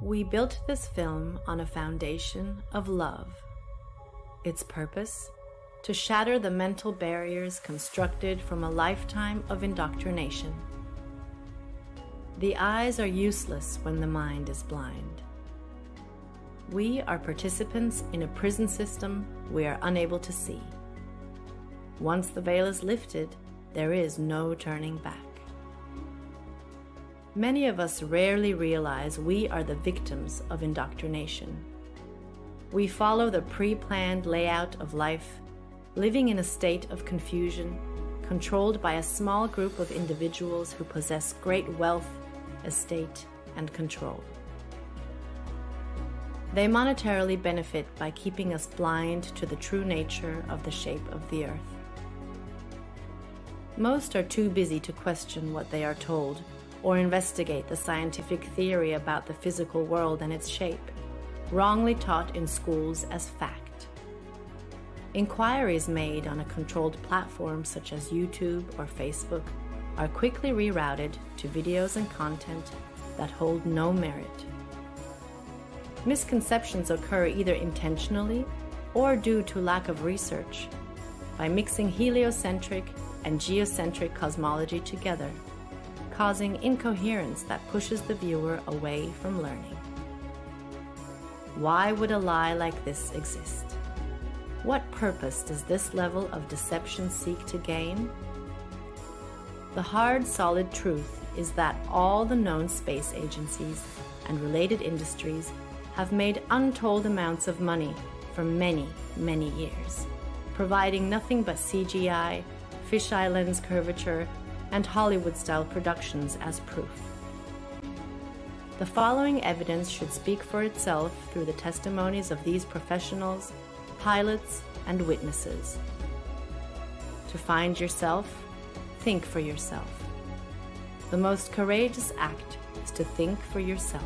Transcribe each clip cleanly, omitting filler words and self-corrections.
We built this film on a foundation of love. Its purpose? To shatter the mental barriers constructed from a lifetime of indoctrination. The eyes are useless when the mind is blind. We are participants in a prison system we are unable to see. Once the veil is lifted, there is no turning back. Many of us rarely realize we are the victims of indoctrination. We follow the pre-planned layout of life, living in a state of confusion, controlled by a small group of individuals who possess great wealth, estate, and control. They monetarily benefit by keeping us blind to the true nature of the shape of the earth. Most are too busy to question what they are told or investigate the scientific theory about the physical world and its shape, wrongly taught in schools as fact. Inquiries made on a controlled platform such as YouTube or Facebook are quickly rerouted to videos and content that hold no merit. Misconceptions occur either intentionally or due to lack of research by mixing heliocentric and geocentric cosmology together, causing incoherence that pushes the viewer away from learning. Why would a lie like this exist? What purpose does this level of deception seek to gain? The hard, solid truth is that all the known space agencies and related industries have made untold amounts of money for many, many years, providing nothing but CGI, fisheye lens curvature, and Hollywood-style productions as proof. The following evidence should speak for itself through the testimonies of these professionals, pilots, and witnesses. To find yourself, think for yourself. The most courageous act is to think for yourself.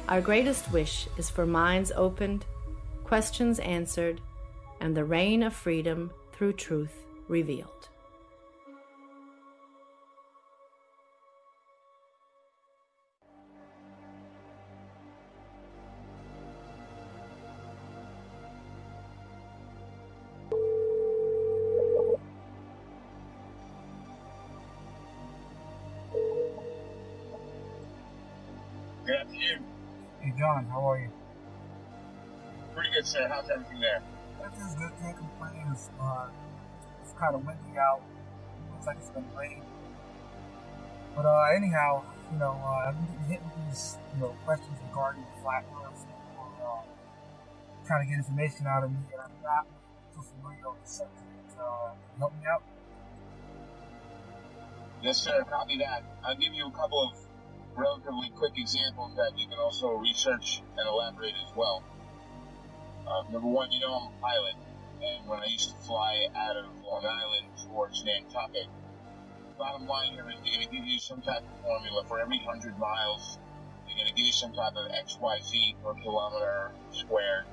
Our greatest wish is for minds opened, questions answered, and the reign of freedom through truth revealed. Good afternoon. Hey John, how are you? Pretty good, sir. How's everything there? Everything's good, can't complain. It's kind of windy out. Looks like it's gonna rain. But anyhow, I've been getting hit with these, questions regarding the flat earth, or trying to get information out of me, and I'm not too familiar with the subject. Can you help me out? Yes, sir. Copy that. I'll give you a couple of relatively quick examples that you can also research and elaborate as well. Number one, I'm a pilot, and when I used to fly out of Long Island towards Nantucket, bottom line here is they're going to give you some type of formula for every 100 miles. They're going to give you some type of XYZ per kilometer squared.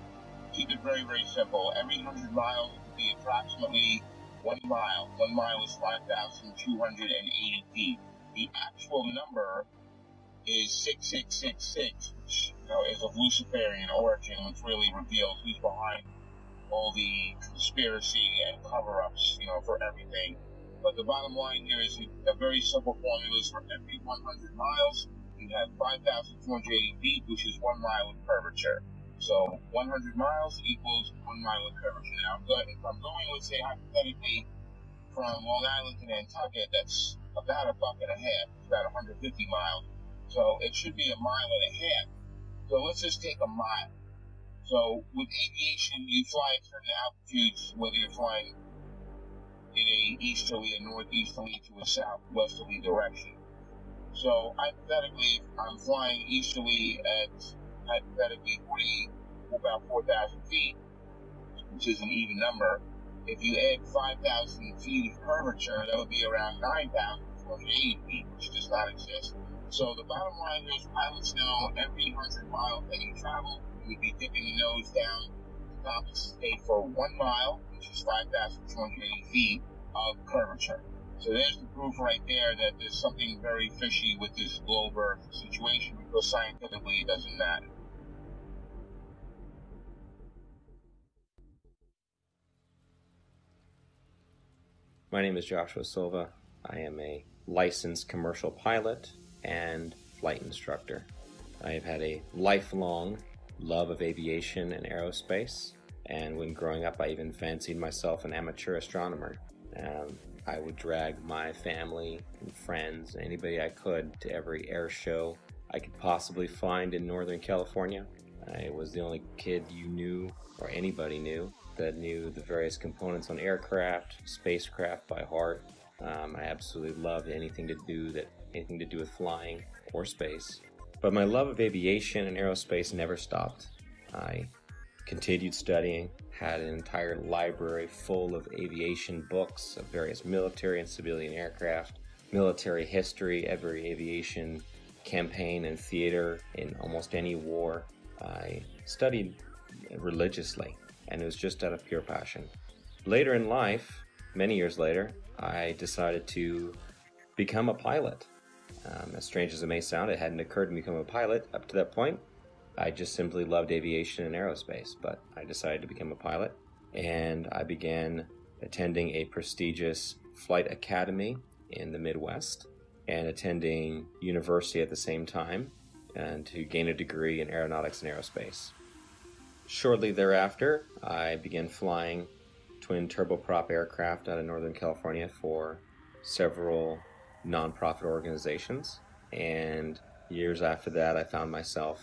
Keep it very, very simple. Every 100 miles will be approximately 1 mile. 1 mile is 5,280 feet. The actual number is 6666, which is of Luciferian origin, which really reveals who's behind all the conspiracy and cover-ups, for everything. But the bottom line here is a very simple formula is for every 100 miles, you have 5,280 feet, which is 1 mile of curvature. So 100 miles equals 1 mile of curvature. Now, if I'm going, let's say, hypothetically, from Long Island to Nantucket, that's about a buck and a half. It's about 150 miles. So it should be 1.5 miles. So let's just take a mile. So with aviation, you fly at certain altitudes, whether you're flying in a easterly, a northeasterly, to a southwesterly direction. So hypothetically, I'm flying easterly at hypothetically about 4,000 feet, which is an even number. If you add 5,000 feet of curvature, that would be around 9,280 feet, which does not exist. So the bottom line is pilots know every 100 miles that you travel, you would be dipping the nose down to compensate for 1 mile, which is 5,280 feet of curvature. So there's the proof right there that there's something very fishy with this globe Earth situation, because scientifically it doesn't matter. My name is Joshua Silva. I am a licensed commercial pilot and flight instructor. I have had a lifelong love of aviation and aerospace, and when growing up I even fancied myself an amateur astronomer. I would drag my family and friends, anybody I could, to every air show I could possibly find in Northern California. I was the only kid you knew, or anybody knew, that knew the various components on aircraft, spacecraft by heart. I absolutely loved anything to do with flying or space. But my love of aviation and aerospace never stopped. I continued studying, had an entire library full of aviation books of various military and civilian aircraft, military history, every aviation campaign and theater in almost any war. I studied religiously, and it was just out of pure passion. Later in life, many years later, I decided to become a pilot. As strange as it may sound, it hadn't occurred to me to become a pilot up to that point. I just simply loved aviation and aerospace, but I decided to become a pilot, and I began attending a prestigious flight academy in the Midwest and attending university at the same time, and to gain a degree in aeronautics and aerospace. Shortly thereafter, I began flying twin turboprop aircraft out of Northern California for several nonprofit organizations, and years after that I found myself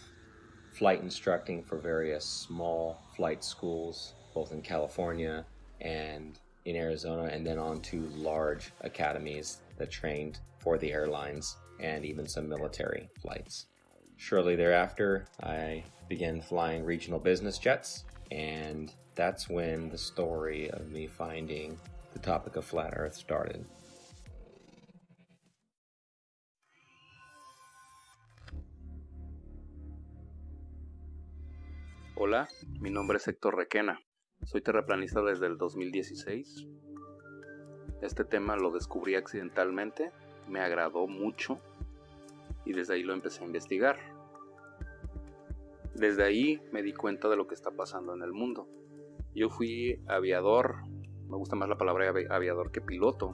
flight instructing for various small flight schools, both in California and in Arizona, and then on to large academies that trained for the airlines and even some military flights. Shortly thereafter, I began flying regional business jets, and that's when the story of me finding the topic of flat Earth started. Hola, mi nombre es Héctor Requena. Soy terraplanista desde el 2016. Este tema lo descubrí accidentalmente, me agradó mucho y desde ahí lo empecé a investigar. Desde ahí me di cuenta de lo que está pasando en el mundo. Yo fui aviador, me gusta más la palabra aviador que piloto.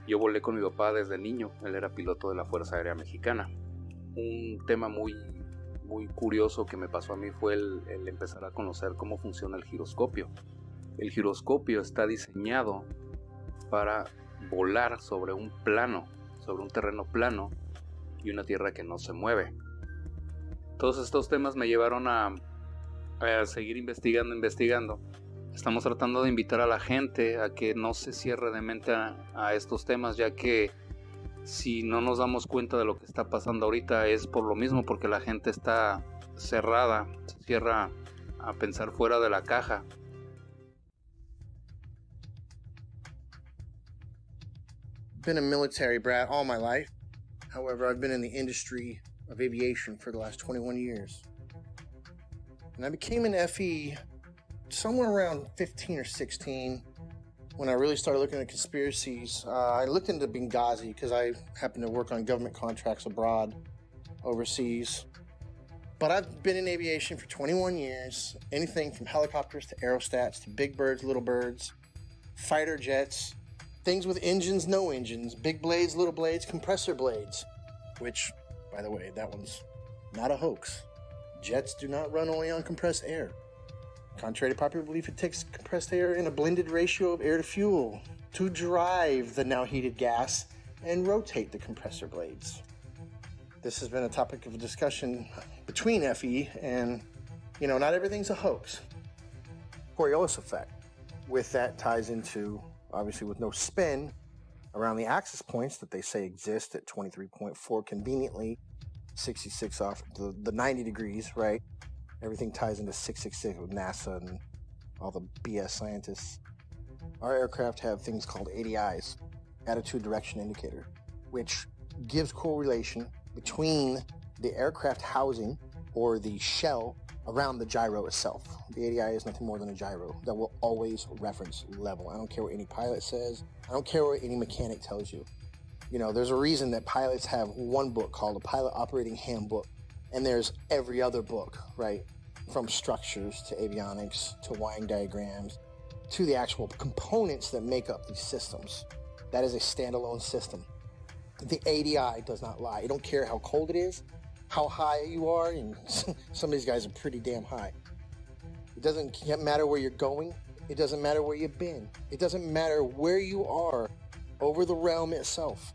Yo volé con mi papá desde niño, él era piloto de la Fuerza Aérea Mexicana. Un tema muy curioso que me pasó a mí fue el empezar a conocer cómo funciona el giroscopio. El giroscopio está diseñado para volar sobre un plano, sobre un terreno plano y una tierra que no se mueve. Todos estos temas me llevaron a seguir investigando. Estamos tratando de invitar a la gente a que no se cierre de mente a estos temas, ya que si no nos damos cuenta de lo que está pasando ahorita es por lo mismo, porque la gente está cerrada, se cierra a pensar fuera de la caja. Been a military brat all my life. However, I've been in the industry of aviation for the last 21 years. And I became an FE somewhere around 15 or 16 when I really started looking at conspiracies. I looked into Benghazi because I happen to work on government contracts abroad, overseas. But I've been in aviation for 21 years, anything from helicopters to aerostats to big birds, little birds, fighter jets, things with engines, no engines, big blades, little blades, compressor blades, which, by the way, that one's not a hoax. Jets do not run only on compressed air. Contrary to popular belief, it takes compressed air in a blended ratio of air to fuel to drive the now heated gas and rotate the compressor blades. This has been a topic of discussion between FE and, not everything's a hoax. Coriolis effect. With that ties into, obviously with no spin, around the axis points that they say exist at 23.4 conveniently, 66 off the 90 degrees, right? Everything ties into 666 with NASA and all the BS scientists. Our aircraft have things called ADIs, attitude direction indicator, which gives correlation between the aircraft housing or the shell around the gyro itself. The ADI is nothing more than a gyro that will always reference level. I don't care what any pilot says. I don't care what any mechanic tells you. You know, there's a reason that pilots have one book called a Pilot Operating Handbook, and there's every other book, right? From structures to avionics to wiring diagrams to the actual components that make up these systems. That is a standalone system. The ADI does not lie. I don't care how cold it is, how high you are, and some of these guys are pretty damn high. It doesn't matter where you're going. It doesn't matter where you've been. It doesn't matter where you are over the realm itself.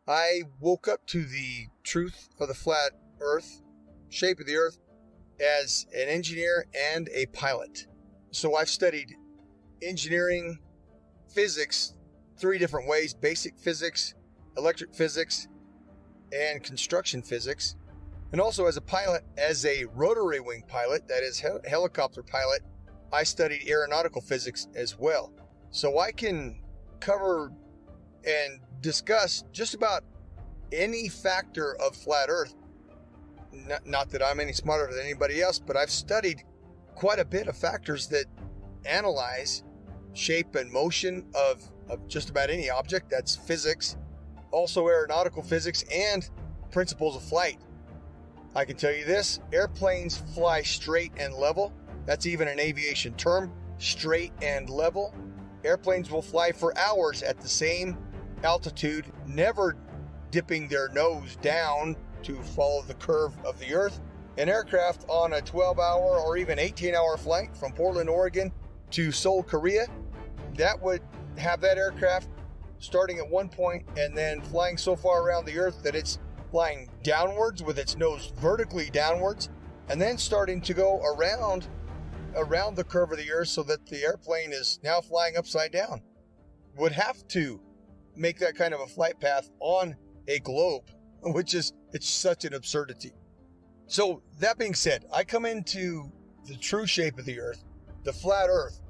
I woke up to the truth of the flat earth, shape of the earth, as an engineer and a pilot. So I've studied engineering, physics, 3 different ways: basic physics, electric physics, and construction physics. And also as a pilot, as a rotary wing pilot, that is helicopter pilot, I studied aeronautical physics as well. So I can cover and discuss just about any factor of flat earth. Not that I'm any smarter than anybody else, but I've studied quite a bit of factors that analyze shape and motion of just about any object. That's physics, also aeronautical physics, and principles of flight. I can tell you this: airplanes fly straight and level. That's even an aviation term, straight and level. Airplanes will fly for hours at the same altitude, never dipping their nose down to follow the curve of the earth. An aircraft on a 12-hour or even 18-hour flight from Portland, Oregon to Seoul, Korea, that would have that aircraft starting at one point and then flying so far around the earth that it's flying downwards with its nose vertically downwards, and then starting to go around the curve of the earth so that the airplane is now flying upside down. Would have to make that kind of a flight path on a globe, which is, it's such an absurdity. So that being said, I come into the true shape of the earth, the flat earth,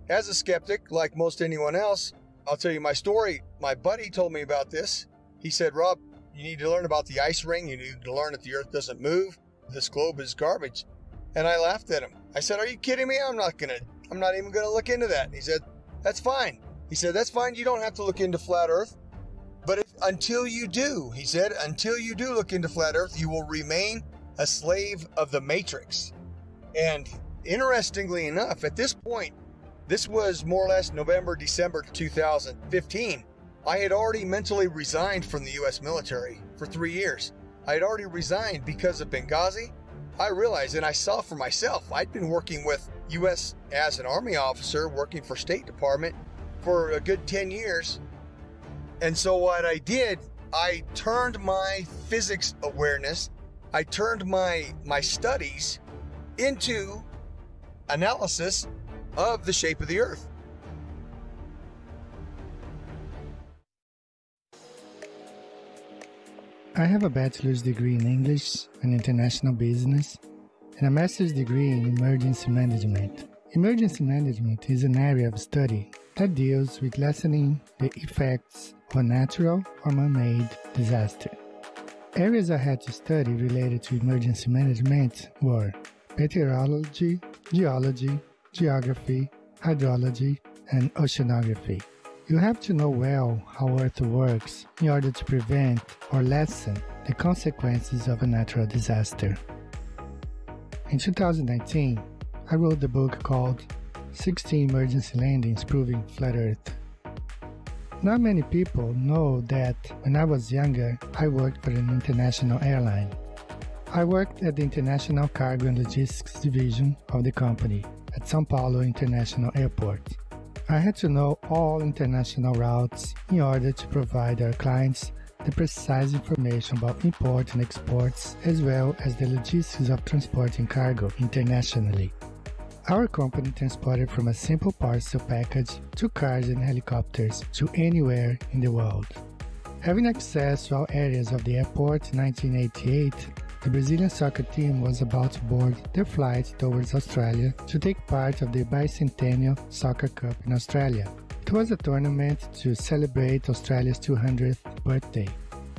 as a skeptic, like most anyone else. I'll tell you my story. My buddy told me about this. He said, Rob, you need to learn about the ice ring. You need to learn that the earth doesn't move. This globe is garbage. And I laughed at him. I said, are you kidding me? I'm not even gonna look into that. And he said, that's fine. He said, that's fine. You don't have to look into flat earth. But until you do, he said, until you do look into flat earth, you will remain a slave of the matrix. And interestingly enough, at this point, this was more or less November, December 2015. I had already mentally resigned from the U.S. military for 3 years. I had already resigned because of Benghazi. I realized, and I saw for myself, I'd been working with U.S. as an Army officer, working for State Department for a good 10 years. And so what I did, I turned my physics awareness, I turned my studies into analysis of the shape of the earth. I have a bachelor's degree in English and International Business and a master's degree in Emergency Management. Emergency Management is an area of study that deals with lessening the effects of a natural or man-made disaster. Areas I had to study related to emergency management were meteorology, geology, geography, hydrology, and oceanography. You have to know well how Earth works in order to prevent or lessen the consequences of a natural disaster. In 2019, I wrote the book called 16 Emergency Landings Proving Flat Earth. Not many people know that when I was younger, I worked for an international airline. I worked at the International Cargo and Logistics Division of the company at São Paulo International Airport. I had to know all international routes in order to provide our clients the precise information about import and exports, as well as the logistics of transporting cargo internationally. Our company transported from a simple parcel package to cars and helicopters to anywhere in the world. Having access to all areas of the airport in 1988, the Brazilian soccer team was about to board their flight towards Australia to take part of the bicentennial Soccer Cup in Australia. It was a tournament to celebrate Australia's 200th birthday.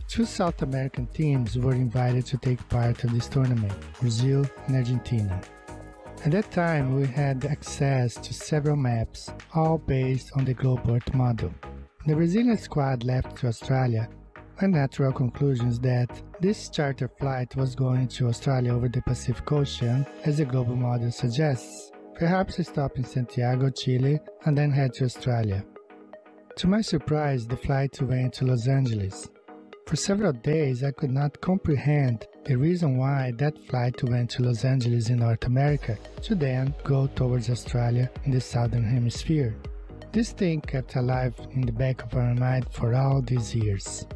2 South American teams were invited to take part of this tournament, Brazil and Argentina. At that time, we had access to several maps, all based on the globe Earth model. The Brazilian squad left to Australia with natural conclusions that this charter flight was going to Australia over the Pacific Ocean, as the global model suggests. Perhaps stop in Santiago, Chile, and then head to Australia. To my surprise, the flight went to Los Angeles. For several days, I could not comprehend the reason why that flight went to Los Angeles in North America to then go towards Australia in the Southern Hemisphere. This thing kept alive in the back of our mind for all these years.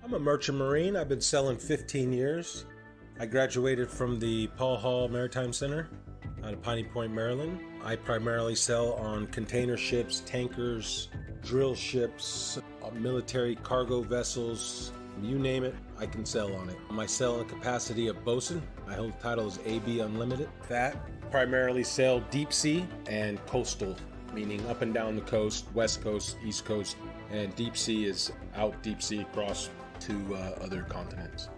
I'm a merchant marine. I've been sailing 15 years. I graduated from the Paul Hall Maritime Center out of Piney Point, Maryland. I primarily sail on container ships, tankers, drill ships, military cargo vessels, you name it, I can sail on it. My sailing capacity of bosun, my whole title is AB Unlimited. That primarily sail deep sea and coastal, meaning up and down the coast, west coast, east coast, and deep sea is out deep sea across to other continents.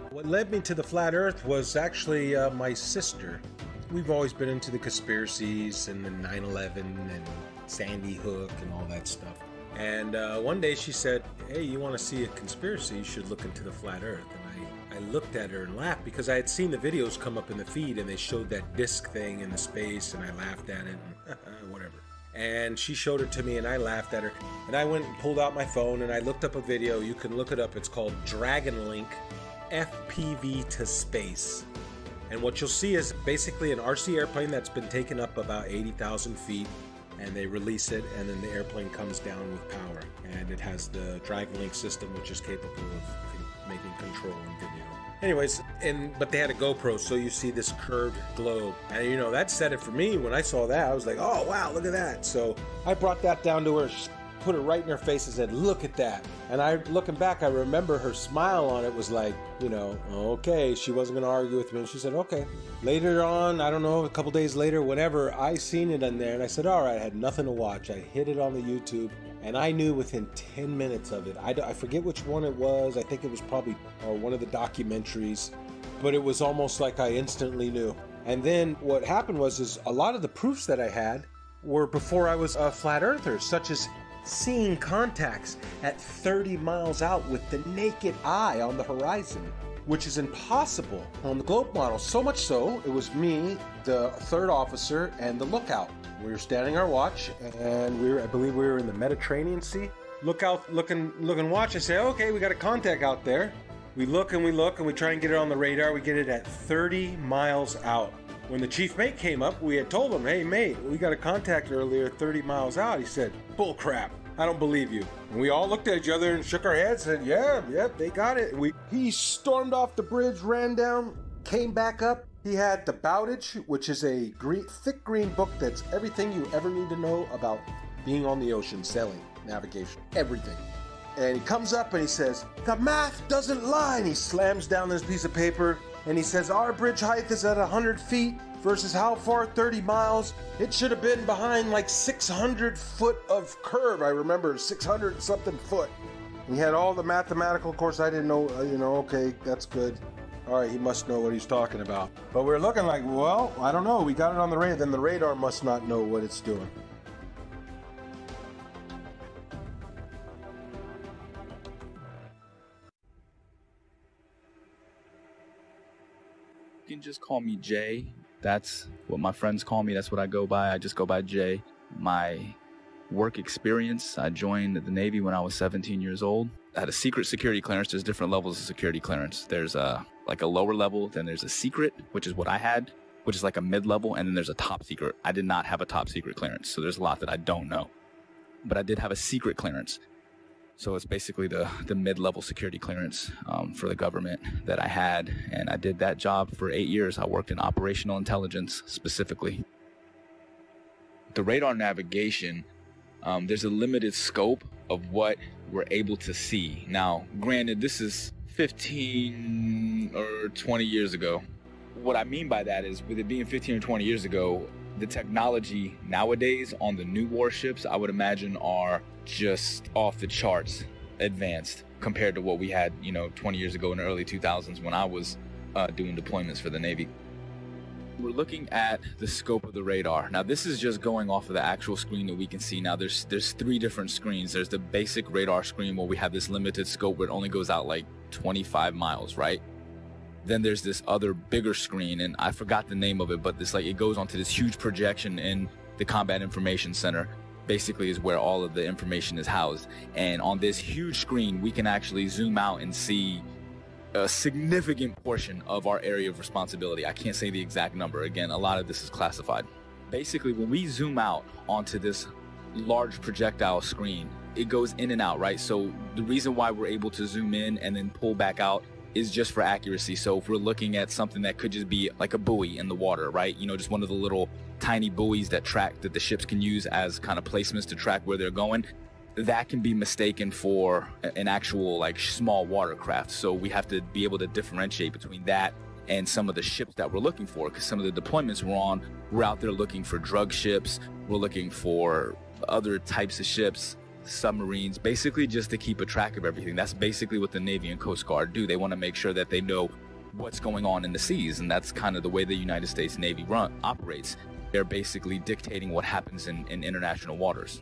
What led me to the flat earth was actually my sister. We've always been into the conspiracies and the 9/11 and Sandy Hook and all that stuff. And one day she said, hey, you want to see a conspiracy, you should look into the flat earth. And I looked at her and laughed because I had seen the videos come up in the feed and they showed that disc thing in the space and I laughed at it and whatever. And she showed it to me and I laughed at her. And I went and pulled out my phone and I looked up a video. You can look it up. It's called Dragon Link FPV to Space. And what you'll see is basically an RC airplane that's been taken up about 80,000 feet, and they release it, and then the airplane comes down with power. And it has the Dragon Link system, which is capable of making control and video. Anyways, but they had a GoPro, so you see this curved globe. And you know, that said it for me. When I saw that, I was like, oh wow, look at that. So I brought that down to her, put it right in her face and said, look at that. And looking back, I remember her smile on it was like, you know, okay, she wasn't going to argue with me. And she said, okay. Later on, I don't know, a couple days later, whenever I seen it in there, and I said, all right, I had nothing to watch. I hit it on the YouTube, and I knew within 10 minutes of it. I forget which one it was. I think it was probably one of the documentaries, but it was almost like I instantly knew. And then what happened was a lot of the proofs that I had were before I was a flat earther, such as seeing contacts at 30 miles out with the naked eye on the horizon, which is impossible on the globe model. So much so, it was me, the third officer, and the lookout. We were standing our watch, and I believe we were in the Mediterranean Sea. Look out, look and watch. I say, okay, we got a contact out there. We look, and we try and get it on the radar. We get it at 30 miles out. When the chief mate came up, we had told him, hey mate, we got a contact earlier 30 miles out. He said, bull crap, I don't believe you. And we all looked at each other and shook our heads and said, yeah, they got it. He stormed off the bridge, ran down, came back up. He had the Bowdage, which is a thick green book that's everything you ever need to know about being on the ocean, sailing, navigation, everything. And he comes up and he says, the math doesn't lie. And he slams down this piece of paper. And he says, our bridge height is at 100 feet versus how far? 30 miles. It should have been behind like 600 foot of curve. I remember 600 something foot. And he had all the mathematical, of course I didn't know, okay, that's good. All right, he must know what he's talking about. But we're looking like, well, I don't know. We got it on the radar. Then the radar must not know what it's doing. You can just call me Jay. That's what my friends call me. That's what I go by. I just go by Jay. My work experience, I joined the Navy when I was 17 years old. I had a secret security clearance. There's different levels of security clearance. There's like a lower level, then there's a secret, which is what I had, which is like a mid-level, and then there's a top secret. I did not have a top secret clearance, so there's a lot that I don't know. But I did have a secret clearance. So it's basically the mid-level security clearance for the government that I had. And I did that job for 8 years. I worked in operational intelligence specifically. The radar navigation, there's a limited scope of what we're able to see. Now, granted, this is 15 or 20 years ago. what I mean by that is, with it being 15 or 20 years ago, the technology nowadays on the new warships, I would imagine, are just off the charts advanced compared to what we had, 20 years ago in the early 2000s when I was doing deployments for the Navy. We're looking at the scope of the radar. Now, this is just going off of the actual screen that we can see. Now, there's 3 different screens. There's the basic radar screen where we have this limited scope where it only goes out like 25 miles, right? Then there's this other bigger screen, and I forgot the name of it, but it goes onto this huge projection in the Combat Information Center. Basically is where all of the information is housed. And on this huge screen, we can actually zoom out and see a significant portion of our area of responsibility. I can't say the exact number. Again, a lot of this is classified. Basically, when we zoom out onto this large projectile screen, it goes in and out, right? So the reason why we're able to zoom in and then pull back out is just for accuracy. So if we're looking at something that could just be like a buoy in the water, right? Just one of the little tiny buoys that the ships can use as kind of placements to track where they're going, that can be mistaken for an actual small watercraft. So we have to be able to differentiate between that and some of the ships that we're looking for, because some of the deployments we're out there looking for drug ships, we're looking for other types of ships, submarines, basically just to keep a track of everything. That's basically what the Navy and Coast Guard do. They want to make sure that they know what's going on in the seas, and that's kind of the way the United States Navy operates. They're basically dictating what happens in international waters.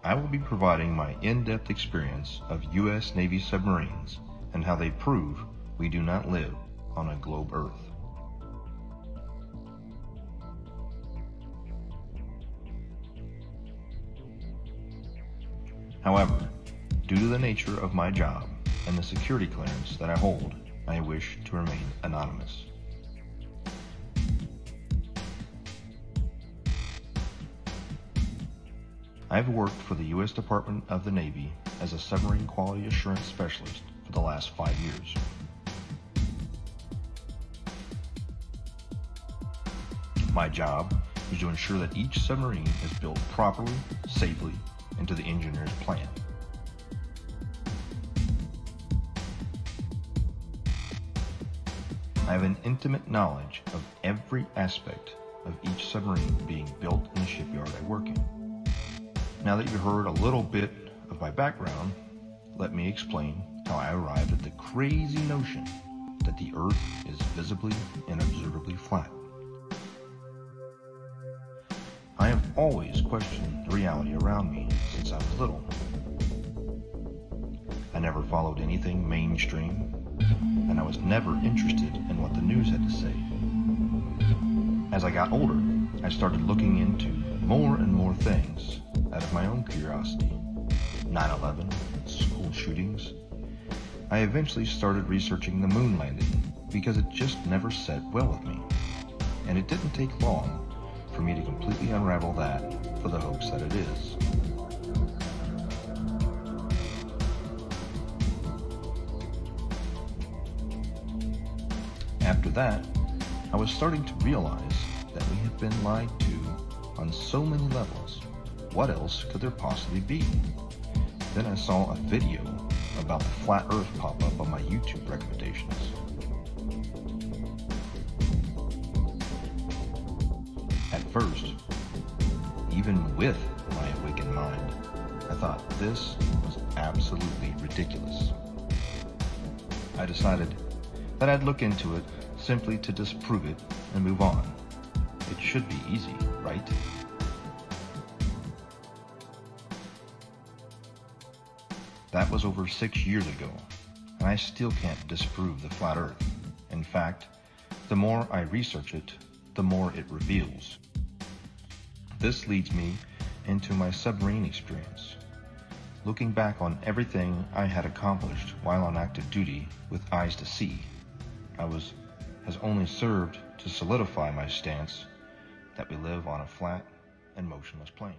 I will be providing my in-depth experience of U.S. Navy submarines and how they prove we do not live on a globe Earth. However, due to the nature of my job and the security clearance that I hold, I wish to remain anonymous. I've worked for the U.S. Department of the Navy as a submarine quality assurance specialist for the last 5 years. My job is to ensure that each submarine is built properly, safely, and to the engineer's plan. I have an intimate knowledge of every aspect of each submarine being built in the shipyard I work in. Now that you've heard a little bit of my background, let me explain how I arrived at the crazy notion that the Earth is visibly and observably flat. I have always questioned the reality around me since I was little. I never followed anything mainstream, and I was never interested in what the news had to say. As I got older, I started looking into more and more things out of my own curiosity. 9/11, school shootings. I eventually started researching the moon landing because it just never sat well with me. And it didn't take long for me to completely unravel that for the hoax that it is. After that, I was starting to realize that we have been lied to on so many levels. What else could there possibly be? Then I saw a video about the flat Earth pop up on my YouTube recommendations. At first, even with my awakened mind, I thought this was absolutely ridiculous. I decided that I'd look into it simply to disprove it and move on. It should be easy, right? That was over 6 years ago, and I still can't disprove the flat Earth. In fact, the more I research it, the more it reveals. This leads me into my submarine experience. looking back on everything I had accomplished while on active duty with eyes to see, has only served to solidify my stance that we live on a flat and motionless plane.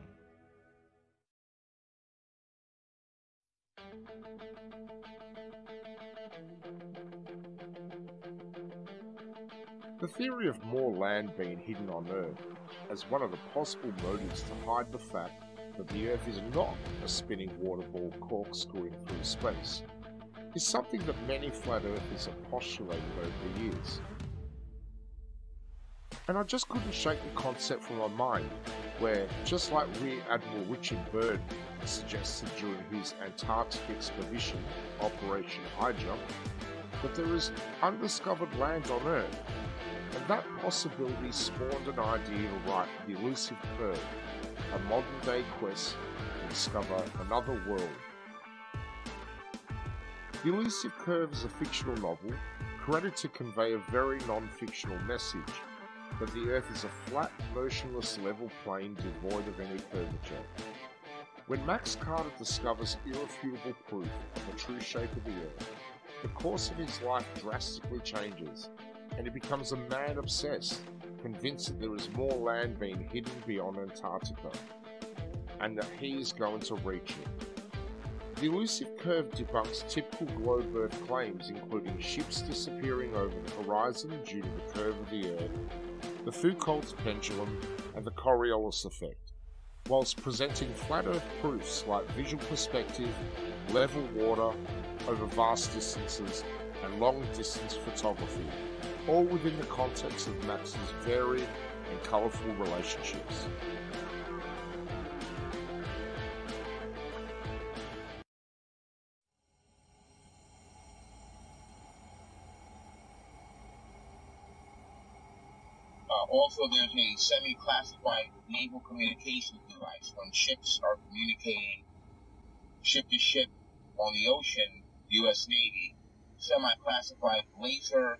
The theory of more land being hidden on Earth as one of the possible motives to hide the fact that the Earth is not a spinning water ball corkscrewing through space is something that many flat earthers have postulated over the years. And I just couldn't shake the concept from my mind, where, just like Rear Admiral Richard Byrd suggested during his Antarctic expedition, Operation High Jump, that there is undiscovered land on Earth, and that possibility spawned an idea to write The Elusive Curve, a modern-day quest to discover another world. The Elusive Curve is a fictional novel created to convey a very non-fictional message, that the Earth is a flat, motionless, level plane devoid of any curvature. When Max Carter discovers irrefutable proof of the true shape of the Earth, the course of his life drastically changes, and he becomes a man obsessed, convinced that there is more land being hidden beyond Antarctica, and that he is going to reach it. The Elusive Curve debunks typical globe Earth claims, including ships disappearing over the horizon due to the curve of the Earth, the Foucault's pendulum, and the Coriolis effect, whilst presenting flat Earth proofs like visual perspective, level water over vast distances, and long-distance photography, all within the context of Max's varied and colourful relationships. Also, there's a semi-classified naval communications device when ships are communicating ship to ship on the ocean, U.S. Navy, semi-classified laser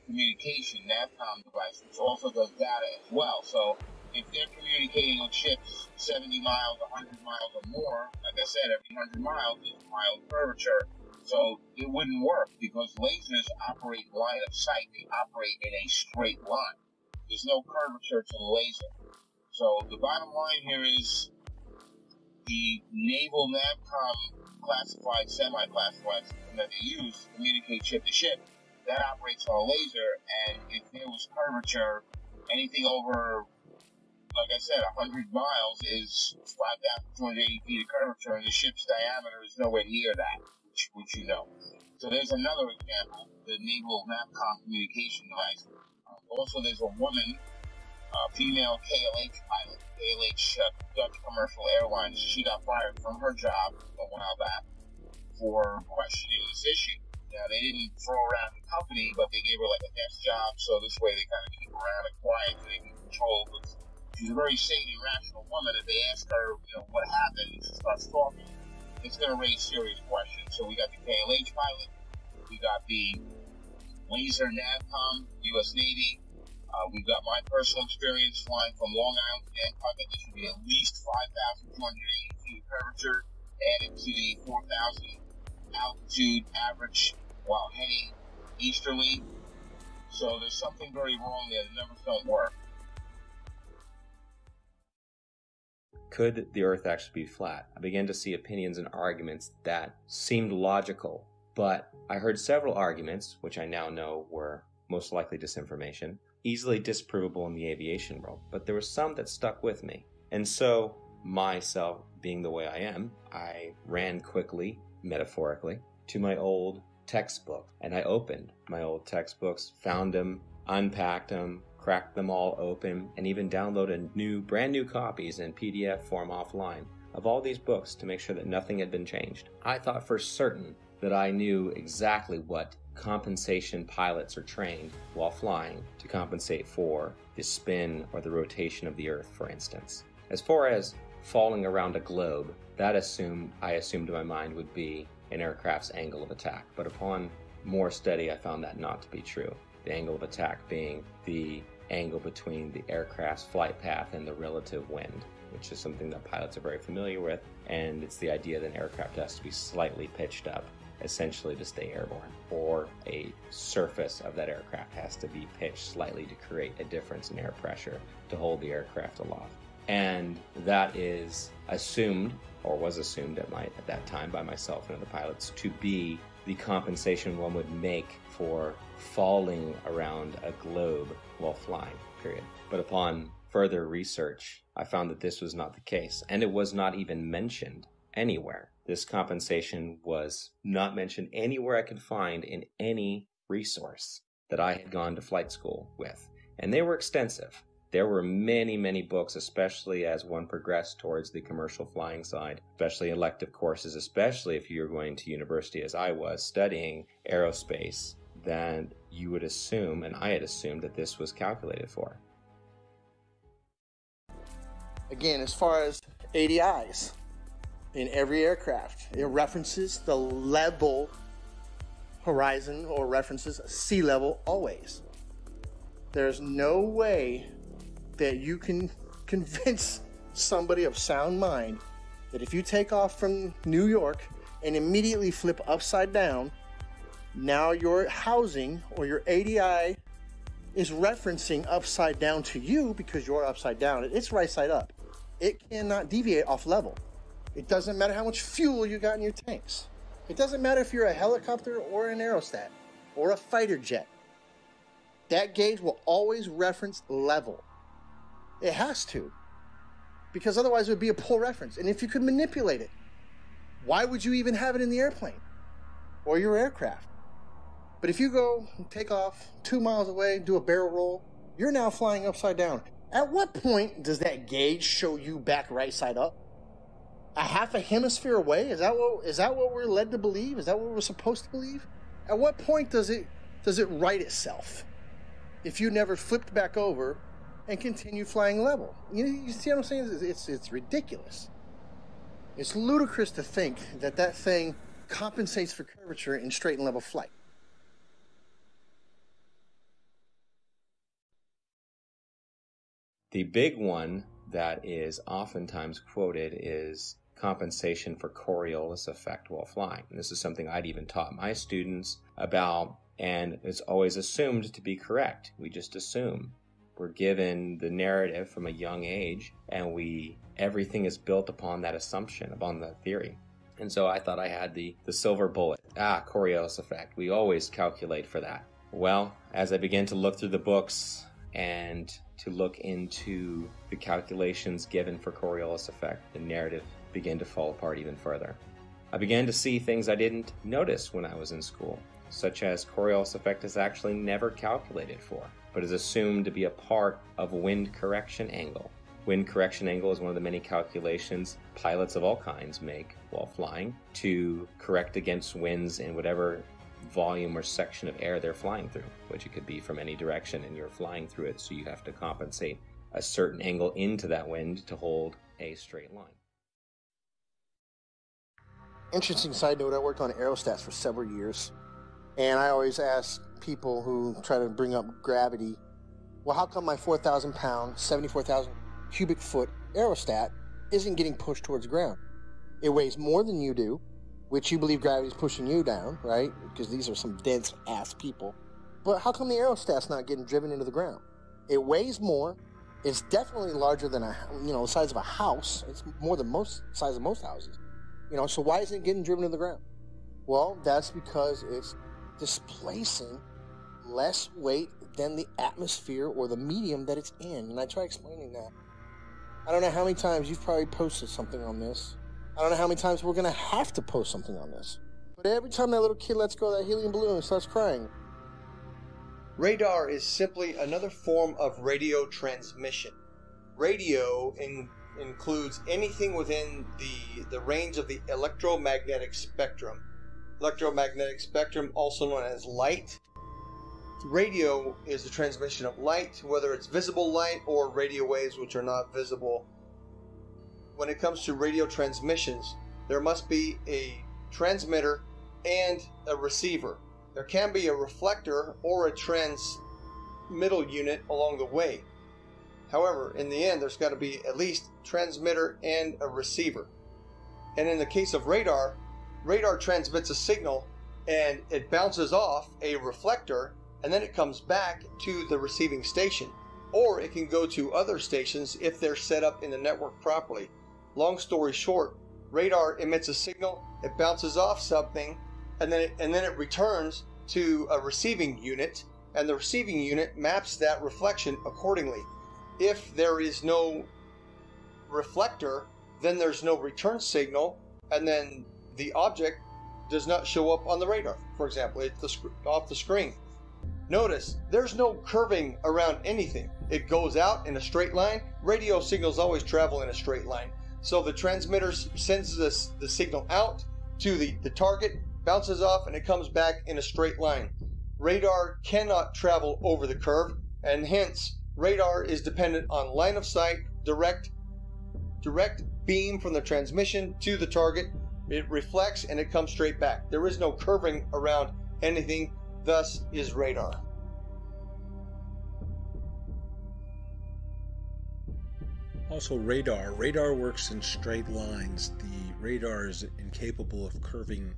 communication NAVCOM device, which also does data as well. So if they're communicating with ships 70 miles, 100 miles or more, like I said, every 100 miles is a mile of curvature. So it wouldn't work because lasers operate line of sight. They operate in a straight line. There's no curvature to the laser. So the bottom line here is the naval NAVCOM classified, semi-classified system that they use to communicate ship to ship, that operates on a laser, and if there was curvature, anything over, like I said, 100 miles is 5,280 feet of curvature, and the ship's diameter is nowhere near that, which you know. So there's another example, the naval NAVCOM communication device. Also, there's a woman, female KLH pilot, KLH Dutch commercial airlines. She got fired from her job a while back for questioning this issue. Now, they didn't throw her out of the company, but they gave her like a desk job, so this way they kind of keep her around and quiet so they can control. But she's a very sane and rational woman. If they ask her, what happened, she starts talking, it's going to raise serious questions. So we got the KLH pilot, we got the laser NAVCOM, U.S. Navy. We've got my personal experience flying from Long Island to Nantucket. There should be at least 5,280 feet of curvature added to the 4,000 altitude average while heading easterly. So there's something very wrong there. The numbers don't work. Could the Earth actually be flat? I began to see opinions and arguments that seemed logical, but I heard several arguments, which I now know were most likely disinformation, easily disprovable in the aviation world, but there were some that stuck with me. And so, myself being the way I am, I ran quickly, metaphorically, to my old textbook, and I opened my old textbooks, found them, unpacked them, cracked them all open, and even downloaded brand new copies in PDF form offline of all these books to make sure that nothing had been changed. I thought for certain that I knew exactly what compensation pilots are trained while flying to compensate for the spin or the rotation of the Earth, for instance. As far as falling around a globe, that I assumed in my mind would be an aircraft's angle of attack, but upon more study I found that not to be true. The angle of attack being the angle between the aircraft's flight path and the relative wind. which is something that pilots are very familiar with, and it's the idea that an aircraft has to be slightly pitched up, essentially to stay airborne, or a surface of that aircraft has to be pitched slightly to create a difference in air pressure to hold the aircraft aloft. And that is assumed, or was assumed at that time by myself and other pilots, to be the compensation one would make for falling around a globe while flying, period. But upon further research, I found that this was not the case, and it was not even mentioned anywhere. This compensation was not mentioned anywhere I could find in any resource that I had gone to flight school with. And they were extensive. There were many, many books, especially as one progressed towards the commercial flying side, especially elective courses, especially if you're going to university as I was, studying aerospace, that you would assume, and I had assumed, that this was calculated for. Again, as far as ADIs, in every aircraft, it references the level horizon or references sea level always. There's no way that you can convince somebody of sound mind that if you take off from New York and immediately flip upside down, now your housing or your ADI is referencing upside down to you because you're upside down. It's right side up. It cannot deviate off level. It doesn't matter how much fuel you got in your tanks. It doesn't matter if you're a helicopter or an aerostat or a fighter jet. That gauge will always reference level. It has to, because otherwise it would be a poor reference. And if you could manipulate it, why would you even have it in the airplane or your aircraft? But if you go and take off 2 miles away, do a barrel roll, you're now flying upside down. At what point does that gauge show you back right side up? A half a hemisphere away? Is that what we're led to believe? Is that what we're supposed to believe? At what point does it right itself if you never flipped back over and continue flying level? You see what I'm saying? It's ridiculous. It's ludicrous to think that thing compensates for curvature in straight and level flight. The big one that is oftentimes quoted is compensation for Coriolis effect while flying. And this is something I'd even taught my students about, and it's always assumed to be correct. We just assume. We're given the narrative from a young age, and everything is built upon that assumption, upon that theory. And so I thought I had the silver bullet. Coriolis effect. We always calculate for that. Well, as I began to look through the books and to look into the calculations given for Coriolis effect, the narrative began to fall apart even further. I began to see things I didn't notice when I was in school, such as Coriolis effect is actually never calculated for, but is assumed to be a part of wind correction angle. Wind correction angle is one of the many calculations pilots of all kinds make while flying to correct against winds in whatever volume or section of air they're flying through, which it could be from any direction, and you're flying through it, so you have to compensate a certain angle into that wind to hold a straight line. Interesting side note, I worked on aerostats for several years, and I always ask people who try to bring up gravity, well, how come my 4,000 pound, 74,000 cubic foot aerostat isn't getting pushed towards the ground? It weighs more than you do, which you believe gravity is pushing you down, right? Because these are some dense ass people. But how come the aerostat's not getting driven into the ground? It weighs more. It's definitely larger than the size of a house. It's more than size of most houses. So why isn't it getting driven to the ground? Well, that's because it's displacing less weight than the atmosphere or the medium that it's in. And I try explaining that. I don't know how many times you've probably posted something on this. I don't know how many times we're going to have to post something on this. But every time that little kid lets go of that helium balloon and starts crying. Radar is simply another form of radio transmission. Radio includes anything within the range of the electromagnetic spectrum. Electromagnetic spectrum, also known as light. Radio is the transmission of light, whether it's visible light or radio waves which are not visible. When it comes to radio transmissions, there must be a transmitter and a receiver. There can be a reflector or a transmittal unit along the way. However, in the end, there's got to be at least transmitter and a receiver. And in the case of radar, radar transmits a signal and it bounces off a reflector, and then it comes back to the receiving station. Or it can go to other stations if they're set up in the network properly. Long story short, radar emits a signal, it bounces off something, and then it returns to a receiving unit, and the receiving unit maps that reflection accordingly. If there is no reflector, then there's no return signal, and then the object does not show up on the radar. For example, it's off the screen. Notice, there's no curving around anything. It goes out in a straight line. Radio signals always travel in a straight line. So the transmitter sends the signal out to the target, bounces off, and it comes back in a straight line. Radar cannot travel over the curve, and hence radar is dependent on line of sight, direct beam from the transmission to the target. It reflects and it comes straight back. There is no curving around anything, thus is radar. Also radar works in straight lines. The radar is incapable of curving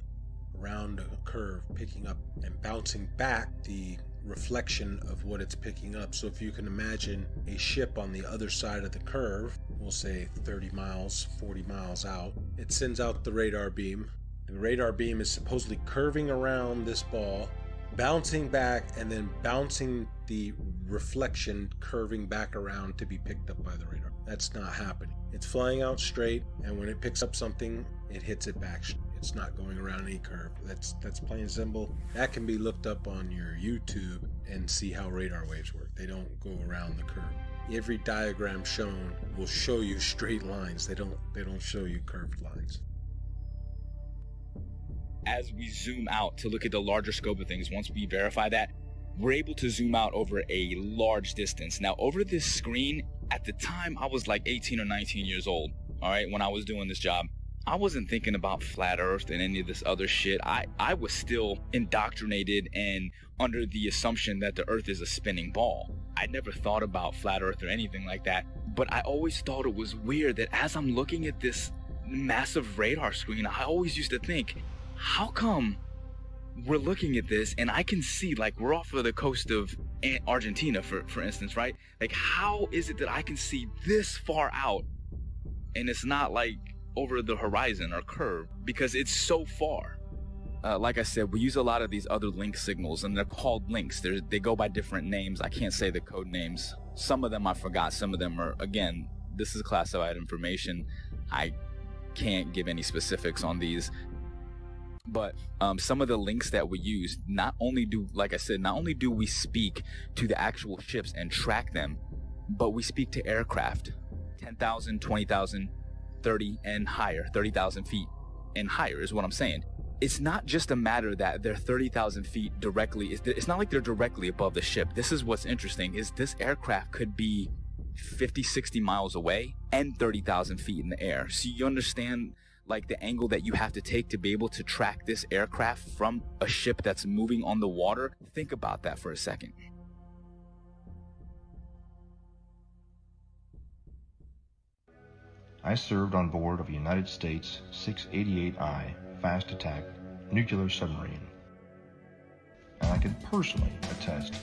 around a curve, picking up and bouncing back the reflection of what it's picking up. So if you can imagine a ship on the other side of the curve, we'll say 30 miles, 40 miles out, it sends out the radar beam. The radar beam is supposedly curving around this ball, bouncing back, and then bouncing the reflection, curving back around to be picked up by the radar. That's not happening. It's flying out straight, and when it picks up something, it hits it back. It's not going around any curve. That's plain and simple. That can be looked up on your YouTube and see how radar waves work. They don't go around the curve. Every diagram shown will show you straight lines. They don't show you curved lines. As we zoom out to look at the larger scope of things, once we verify that, we're able to zoom out over a large distance. Now, over this screen, at the time, I was like 18 or 19 years old, all right, when I was doing this job. I wasn't thinking about flat earth and any of this other shit. I was still indoctrinated and under the assumption that the earth is a spinning ball. I never thought about flat earth or anything like that, but I always thought it was weird that as I'm looking at this massive radar screen, I always used to think, how come we're looking at this and I can see, like, we're off of the coast of Argentina, for instance, right? Like, how is it that I can see this far out and it's not like over the horizon or curve, because it's so far? Like I said, we use a lot of these other link signals, and they're called links. They go by different names. I can't say the code names. Some of them I forgot. Some of them are, again, this is classified information. I can't give any specifics on these. But some of the links that we use, not only do we speak to the actual ships and track them, but we speak to aircraft, 10,000, 20,000, 30 and higher, 30,000 feet and higher is what I'm saying. It's not just a matter that they're 30,000 feet directly. It's not like they're directly above the ship. This is what's interesting, is this aircraft could be 50, 60 miles away and 30,000 feet in the air. So you understand, like, the angle that you have to take to be able to track this aircraft from a ship that's moving on the water. Think about that for a second. I served on board of a United States 688I fast attack nuclear submarine, and I can personally attest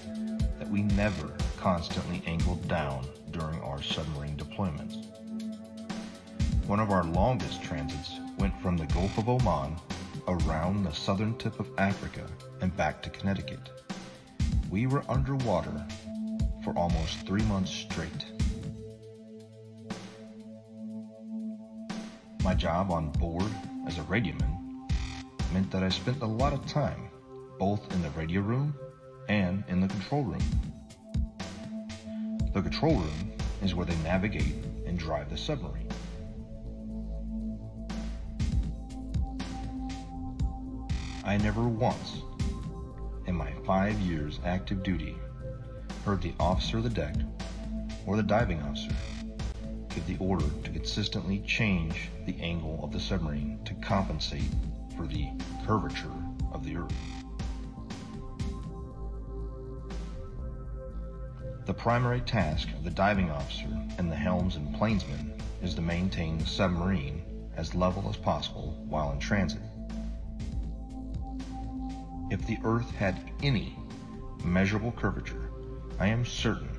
that we never constantly angled down during our submarine deployments. One of our longest transits went from the Gulf of Oman around the southern tip of Africa and back to Connecticut. We were underwater for almost 3 months straight. My job on board as a radioman meant that I spent a lot of time both in the radio room and in the control room. The control room is where they navigate and drive the submarine. I never once, in my 5 years active duty, heard the officer of the deck or the diving officer give the order to consistently change the angle of the submarine to compensate for the curvature of the Earth. The primary task of the diving officer and the helms and plainsman is to maintain the submarine as level as possible while in transit. If the Earth had any measurable curvature, I am certain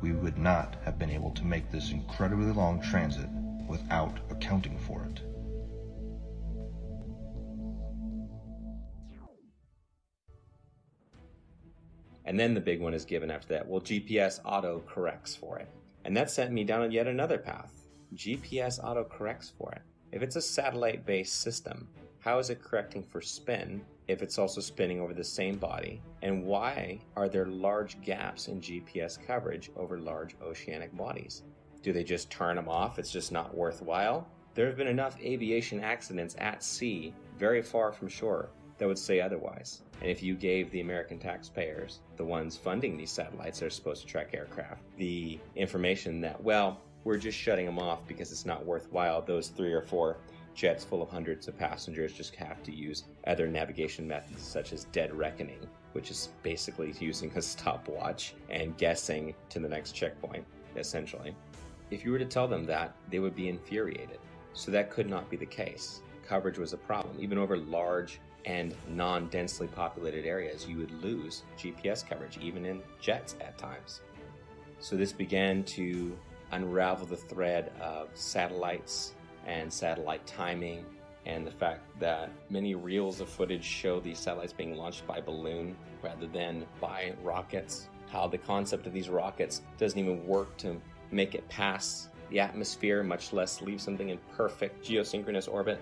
we would not have been able to make this incredibly long transit without accounting for it. And then the big one is given after that. Well, GPS auto corrects for it. And that sent me down yet another path. GPS auto corrects for it. If it's a satellite-based system, how is it correcting for spin if it's also spinning over the same body? And why are there large gaps in GPS coverage over large oceanic bodies? Do they just turn them off? It's just not worthwhile? There have been enough aviation accidents at sea, very far from shore, that would say otherwise. And if you gave the American taxpayers, the ones funding these satellites that are supposed to track aircraft, the information that, well, we're just shutting them off because it's not worthwhile, those 3 or 4 jets full of hundreds of passengers just have to use other navigation methods such as dead reckoning, which is basically using a stopwatch and guessing to the next checkpoint, essentially. If you were to tell them that, they would be infuriated. So that could not be the case. Coverage was a problem. Even over large and non-densely populated areas, you would lose GPS coverage, even in jets at times. So this began to unravel the thread of satellites and satellite timing, and the fact that many reels of footage show these satellites being launched by balloon rather than by rockets. How the concept of these rockets doesn't even work to make it past the atmosphere, much less leave something in perfect geosynchronous orbit.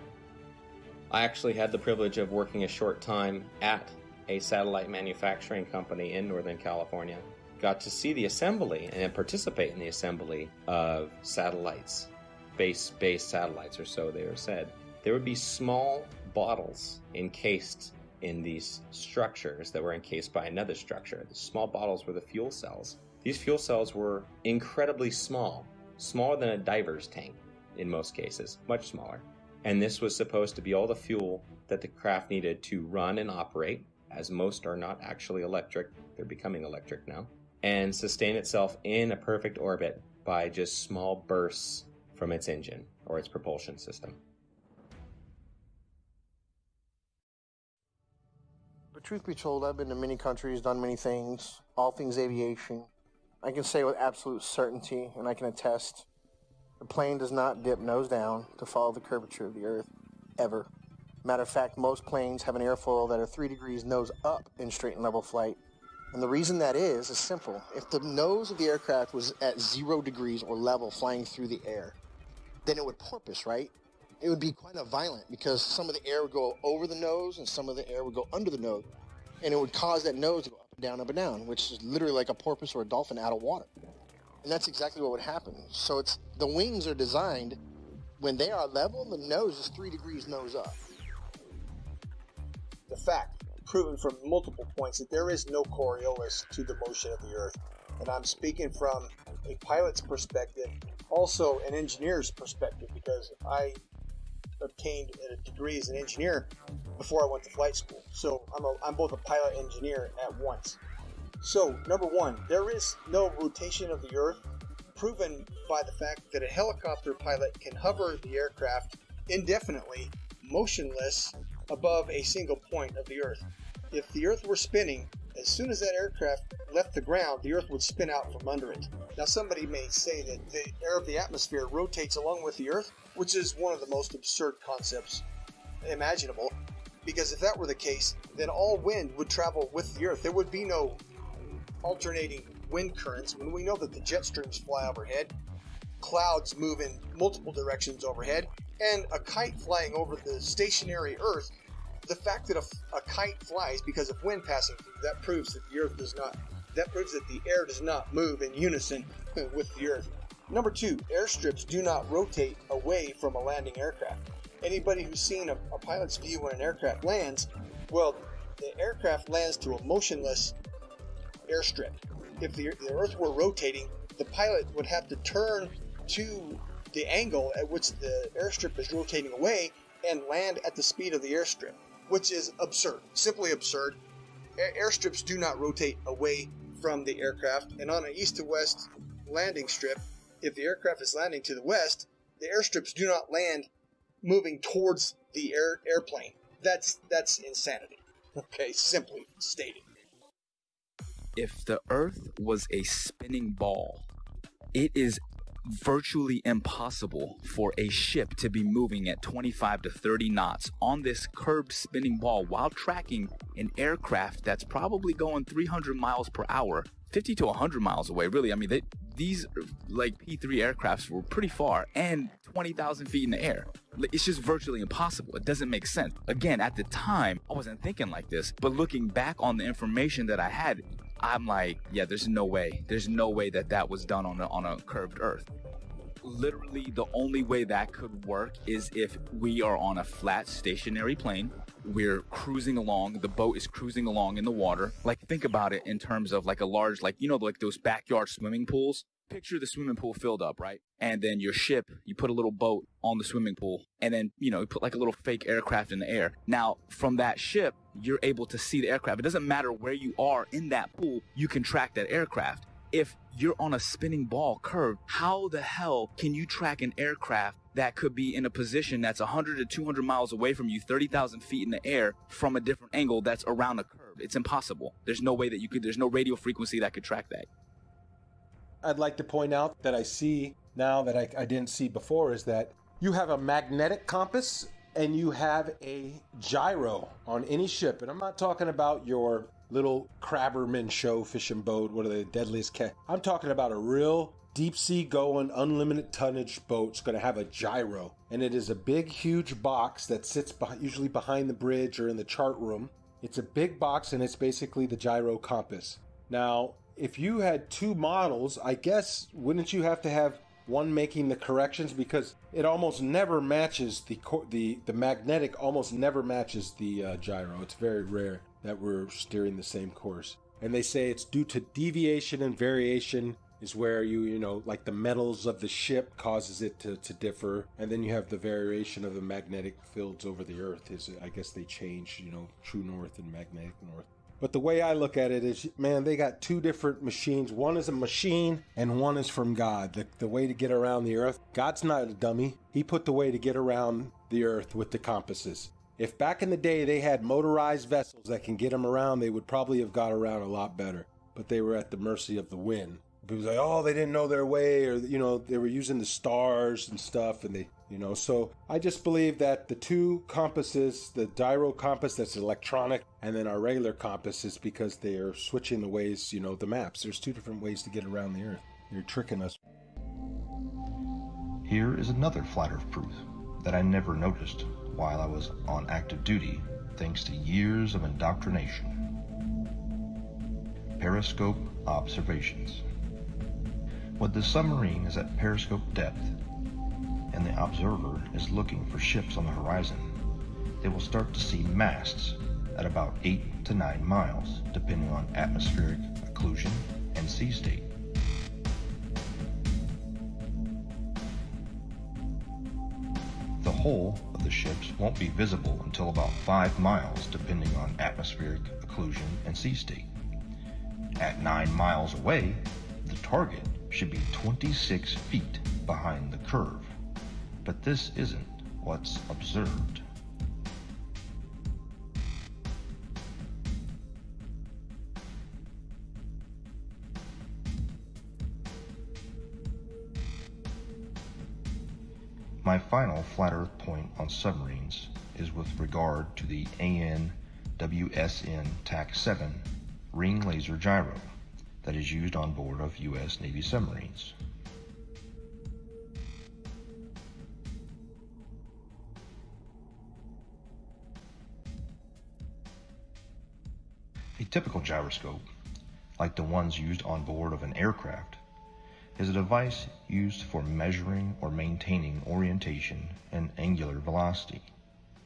I actually had the privilege of working a short time at a satellite manufacturing company in Northern California. Got to see the assembly and participate in the assembly of satellites, space-based satellites, or so they were said. There would be small bottles encased in these structures that were encased by another structure. The small bottles were the fuel cells. These fuel cells were incredibly small, smaller than a diver's tank in most cases, much smaller. And this was supposed to be all the fuel that the craft needed to run and operate, as most are not actually electric, they're becoming electric now, and sustain itself in a perfect orbit by just small bursts from its engine or its propulsion system. But truth be told, I've been to many countries, done many things, all things aviation. I can say with absolute certainty, and I can attest, the plane does not dip nose down to follow the curvature of the Earth, ever. Matter of fact, most planes have an airfoil that are 3 degrees nose up in straight and level flight. And the reason that is simple. If the nose of the aircraft was at 0 degrees or level flying through the air, then it would porpoise, right? It would be quite violent because some of the air would go over the nose and some of the air would go under the nose. And it would cause that nose to go up and down, which is literally like a porpoise or a dolphin out of water. And that's exactly what would happen. So the wings are designed, when they are level, the nose is 3 degrees nose up. The fact, proven from multiple points, that there is no Coriolis to the motion of the Earth. And I'm speaking from a pilot's perspective, also an engineer's perspective, because I obtained a degree as an engineer before I went to flight school. So I'm both a pilot and engineer at once. So, number one, there is no rotation of the Earth, proven by the fact that a helicopter pilot can hover the aircraft indefinitely, motionless, above a single point of the Earth. If the Earth were spinning, as soon as that aircraft left the ground, the Earth would spin out from under it. Now, somebody may say that the air of the atmosphere rotates along with the Earth, which is one of the most absurd concepts imaginable, because if that were the case, then all wind would travel with the Earth. There would be no alternating wind currents. When we know that the jet streams fly overhead, clouds move in multiple directions overhead, and a kite flying over the stationary Earth, the fact that a kite flies because of wind passing through, that proves that the Earth does not, that proves that the air does not move in unison with the Earth. Number two, airstrips do not rotate away from a landing aircraft. Anybody who's seen a pilot's view when an aircraft lands, well, the aircraft lands to a motionless airstrip. If the Earth were rotating, the pilot would have to turn to the angle at which the airstrip is rotating away and land at the speed of the airstrip, which is absurd, simply absurd. Airstrips do not rotate away from the aircraft, and on an east to west landing strip, if the aircraft is landing to the west, the airstrips do not land moving towards the airplane. That's insanity. Okay, simply stated. If the Earth was a spinning ball, it is virtually impossible for a ship to be moving at 25 to 30 knots on this curved spinning ball while tracking an aircraft that's probably going 300 miles per hour, 50 to 100 miles away. Really, I mean, these like P-3 aircrafts were pretty far and 20,000 feet in the air. It's just virtually impossible. It doesn't make sense. Again, at the time, I wasn't thinking like this, but looking back on the information that I had, I'm like, yeah, there's no way. There's no way that was done on a curved Earth. Literally, the only way that could work is if we are on a flat, stationary plane. We're cruising along. The boat is cruising along in the water. Like, think about it in terms of like a large, like, you know, like those backyard swimming pools. Picture the swimming pool filled up, right? And then your ship, you put a little boat on the swimming pool, and then, you know, you put like a little fake aircraft in the air. Now, from that ship, you're able to see the aircraft. It doesn't matter where you are in that pool, you can track that aircraft. If you're on a spinning ball curve, how the hell can you track an aircraft that could be in a position that's 100 to 200 miles away from you, 30,000 feet in the air from a different angle that's around a curve? It's impossible. There's no way that you could, there's no radio frequency that could track that. I'd like to point out that I see now that I didn't see before is that you have a magnetic compass and you have a gyro on any ship. And I'm not talking about your little crabberman show fishing boat, what are they, deadliest cat. I'm talking about a real deep sea going, unlimited tonnage boat. It's going to have a gyro. And it is a big, huge box that sits usually behind the bridge or in the chart room. It's a big box and it's basically the gyro compass. Now, if you had two models, I guess, wouldn't you have to have one making the corrections? Because it almost never matches the magnetic almost never matches the gyro. It's very rare that we're steering the same course. And they say it's due to deviation and variation is where you know, like the metals of the ship causes it to differ. And then you have the variation of the magnetic fields over the Earth is, I guess they change, you know, true north and magnetic north. But the way I look at it is, man, they got two different machines. One is a machine and one is from God. The way to get around the Earth. God's not a dummy. He put the way to get around the Earth with the compasses. If back in the day they had motorized vessels that can get them around, they would probably have got around a lot better. But they were at the mercy of the wind. People say, oh, they didn't know their way, or, you know, they were using the stars and stuff, and they, you know. So I just believe that the two compasses, the gyro compass that's electronic, and then our regular compass is because they are switching the ways, you know, the maps. There's two different ways to get around the Earth. They're tricking us. Here is another flat Earth proof that I never noticed while I was on active duty, thanks to years of indoctrination. Periscope observations. When the submarine is at periscope depth and the observer is looking for ships on the horizon, they will start to see masts at about 8 to 9 miles, depending on atmospheric occlusion and sea state. The hull of the ships won't be visible until about 5 miles, depending on atmospheric occlusion and sea state. At 9 miles away, the target should be 26 feet behind the curve, but this isn't what's observed. My final flat Earth point on submarines is with regard to the AN/WSN TAC-7 ring laser gyro that is used on board of U.S. Navy submarines. A typical gyroscope, like the ones used on board of an aircraft, is a device used for measuring or maintaining orientation and angular velocity.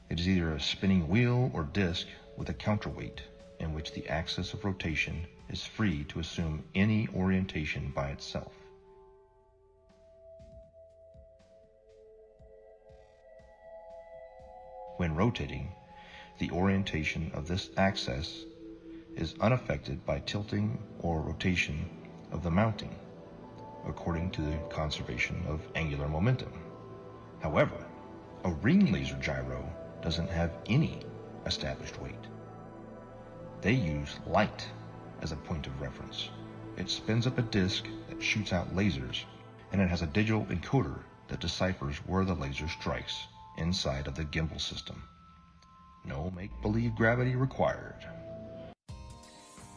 It is either a spinning wheel or disc with a counterweight in which the axis of rotation is free to assume any orientation by itself. When rotating, the orientation of this axis is unaffected by tilting or rotation of the mounting, according to the conservation of angular momentum. However, a ring laser gyro doesn't have any established weight. They use light as a point of reference. It spins up a disk that shoots out lasers, and it has a digital encoder that deciphers where the laser strikes inside of the gimbal system. No make-believe gravity required.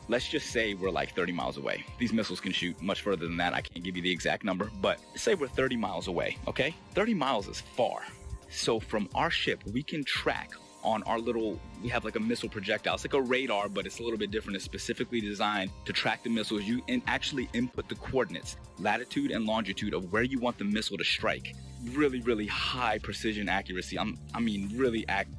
Let's just say we're like 30 miles away. These missiles can shoot much further than that. I can't give you the exact number, but say we're 30 miles away, okay? 30 miles is far. So from our ship, we can track on our little, we have like a missile projectile. It's like a radar, but it's a little bit different. It's specifically designed to track the missiles. You actually input the coordinates, latitude and longitude of where you want the missile to strike. Really, really high precision accuracy. I mean, really accurate.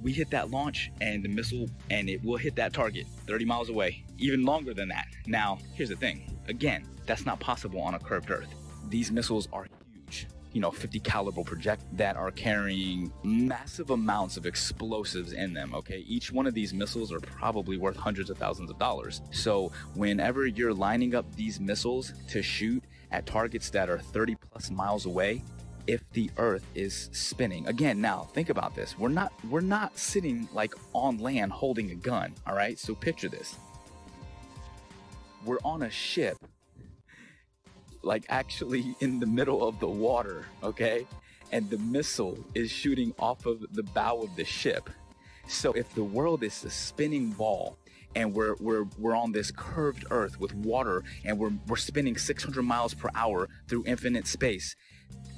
We hit that launch and the missile, and it will hit that target 30 miles away, even longer than that. Now, here's the thing. Again, that's not possible on a curved Earth. These missiles are huge, 50 caliber project that are carrying massive amounts of explosives in them, okay? Each one of these missiles are probably worth hundreds of thousands of dollars. So whenever you're lining up these missiles to shoot at targets that are 30 plus miles away, if the Earth is spinning. Again, now think about this. We're not sitting like on land holding a gun, all right? So picture this. We're on a ship, like actually in the middle of the water, okay? And the missile is shooting off of the bow of the ship. So if the world is a spinning ball and we're on this curved Earth with water and we're spinning 600 miles per hour through infinite space,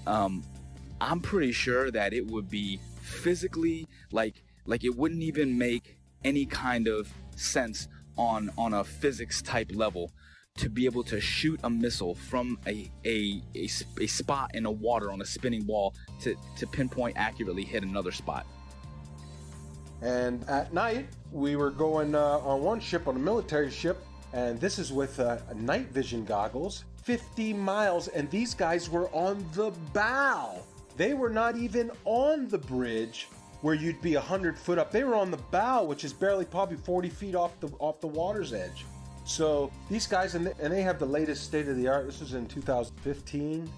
I'm pretty sure that it would be physically like it wouldn't even make any kind of sense on a physics type level to be able to shoot a missile from a spot in the water on a spinning ball to pinpoint accurately hit another spot. And at night, we were going on one ship, on a military ship, and this is with night vision goggles, 50 miles, and these guys were on the bow. They were not even on the bridge where you'd be 100 foot up. They were on the bow, which is barely probably 40 feet off the water's edge. So these guys, and they have the latest state-of-the-art. This was in 2015.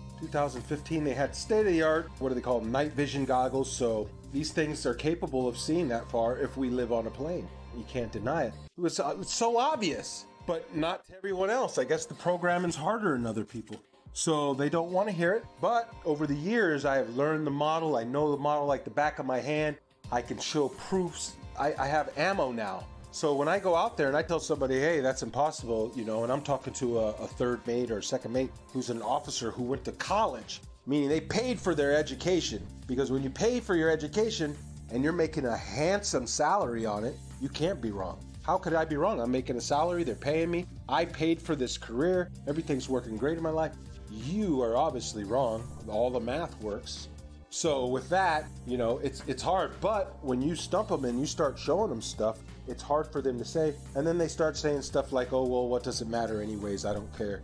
They had state-of-the-art, what do they call them, night vision goggles. So these things are capable of seeing that far if we live on a plane. You can't deny it. It was so obvious, but not to everyone else. I guess the programming's harder than other people, so they don't want to hear it. But over the years, I have learned the model. I know the model like the back of my hand. I can show proofs. I have ammo now. So when I go out there and I tell somebody, hey, that's impossible, and I'm talking to a third mate or a second mate who's an officer who went to college, meaning they paid for their education. Because when you pay for your education and you're making a handsome salary on it, you can't be wrong. How could I be wrong? I'm making a salary, they're paying me, I paid for this career, everything's working great in my life. You are obviously wrong. All the math works. So with that, it's hard. But when you stump them and you start showing them stuff, it's hard for them to say. And then they start saying stuff like, oh, well, what does it matter anyways? I don't care.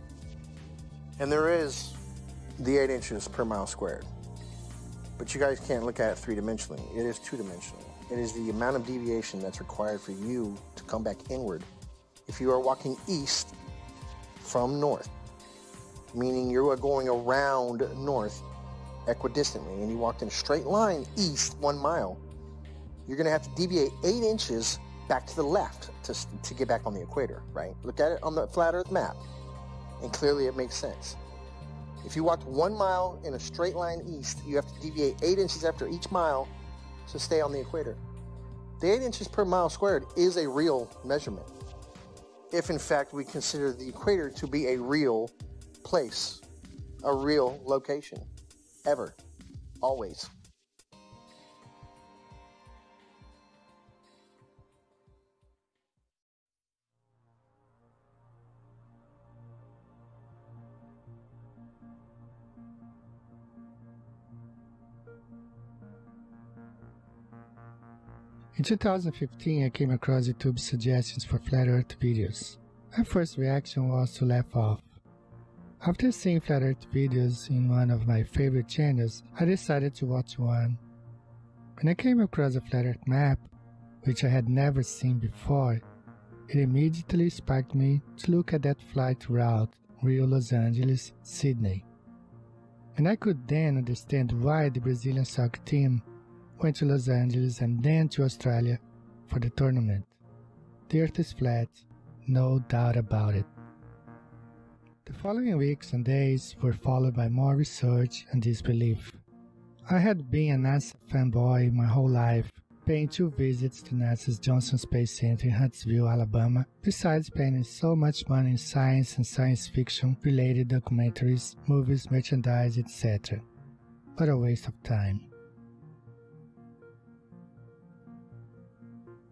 And there is the 8 inches per mile squared. But you guys can't look at it three-dimensionally. It is two-dimensional. It is the amount of deviation that's required for you to come back inward. If you are walking east from north, meaning you are going around north equidistantly, and you walked in a straight line east 1 mile, you're going to have to deviate 8 inches back to the left to get back on the equator, right? Look at it on the flat Earth map, and clearly it makes sense. If you walked 1 mile in a straight line east, you have to deviate 8 inches after each mile to stay on the equator. The 8 inches per mile squared is a real measurement, if in fact we consider the equator to be a real place, a real location, ever, always. In 2015, I came across YouTube's suggestions for Flat Earth videos. My first reaction was to laugh off. After seeing Flat Earth videos in one of my favorite channels, I decided to watch one. When I came across a Flat Earth map, which I had never seen before, it immediately sparked me to look at that flight route Rio-Los Angeles-Sydney. And I could then understand why the Brazilian soccer team went to Los Angeles and then to Australia for the tournament. The Earth is flat, no doubt about it. The following weeks and days were followed by more research and disbelief. I had been a NASA fanboy my whole life, paying 2 visits to NASA's Johnson Space Center in Huntsville, Alabama, besides spending so much money in science and science fiction related documentaries, movies, merchandise, etc. What a waste of time.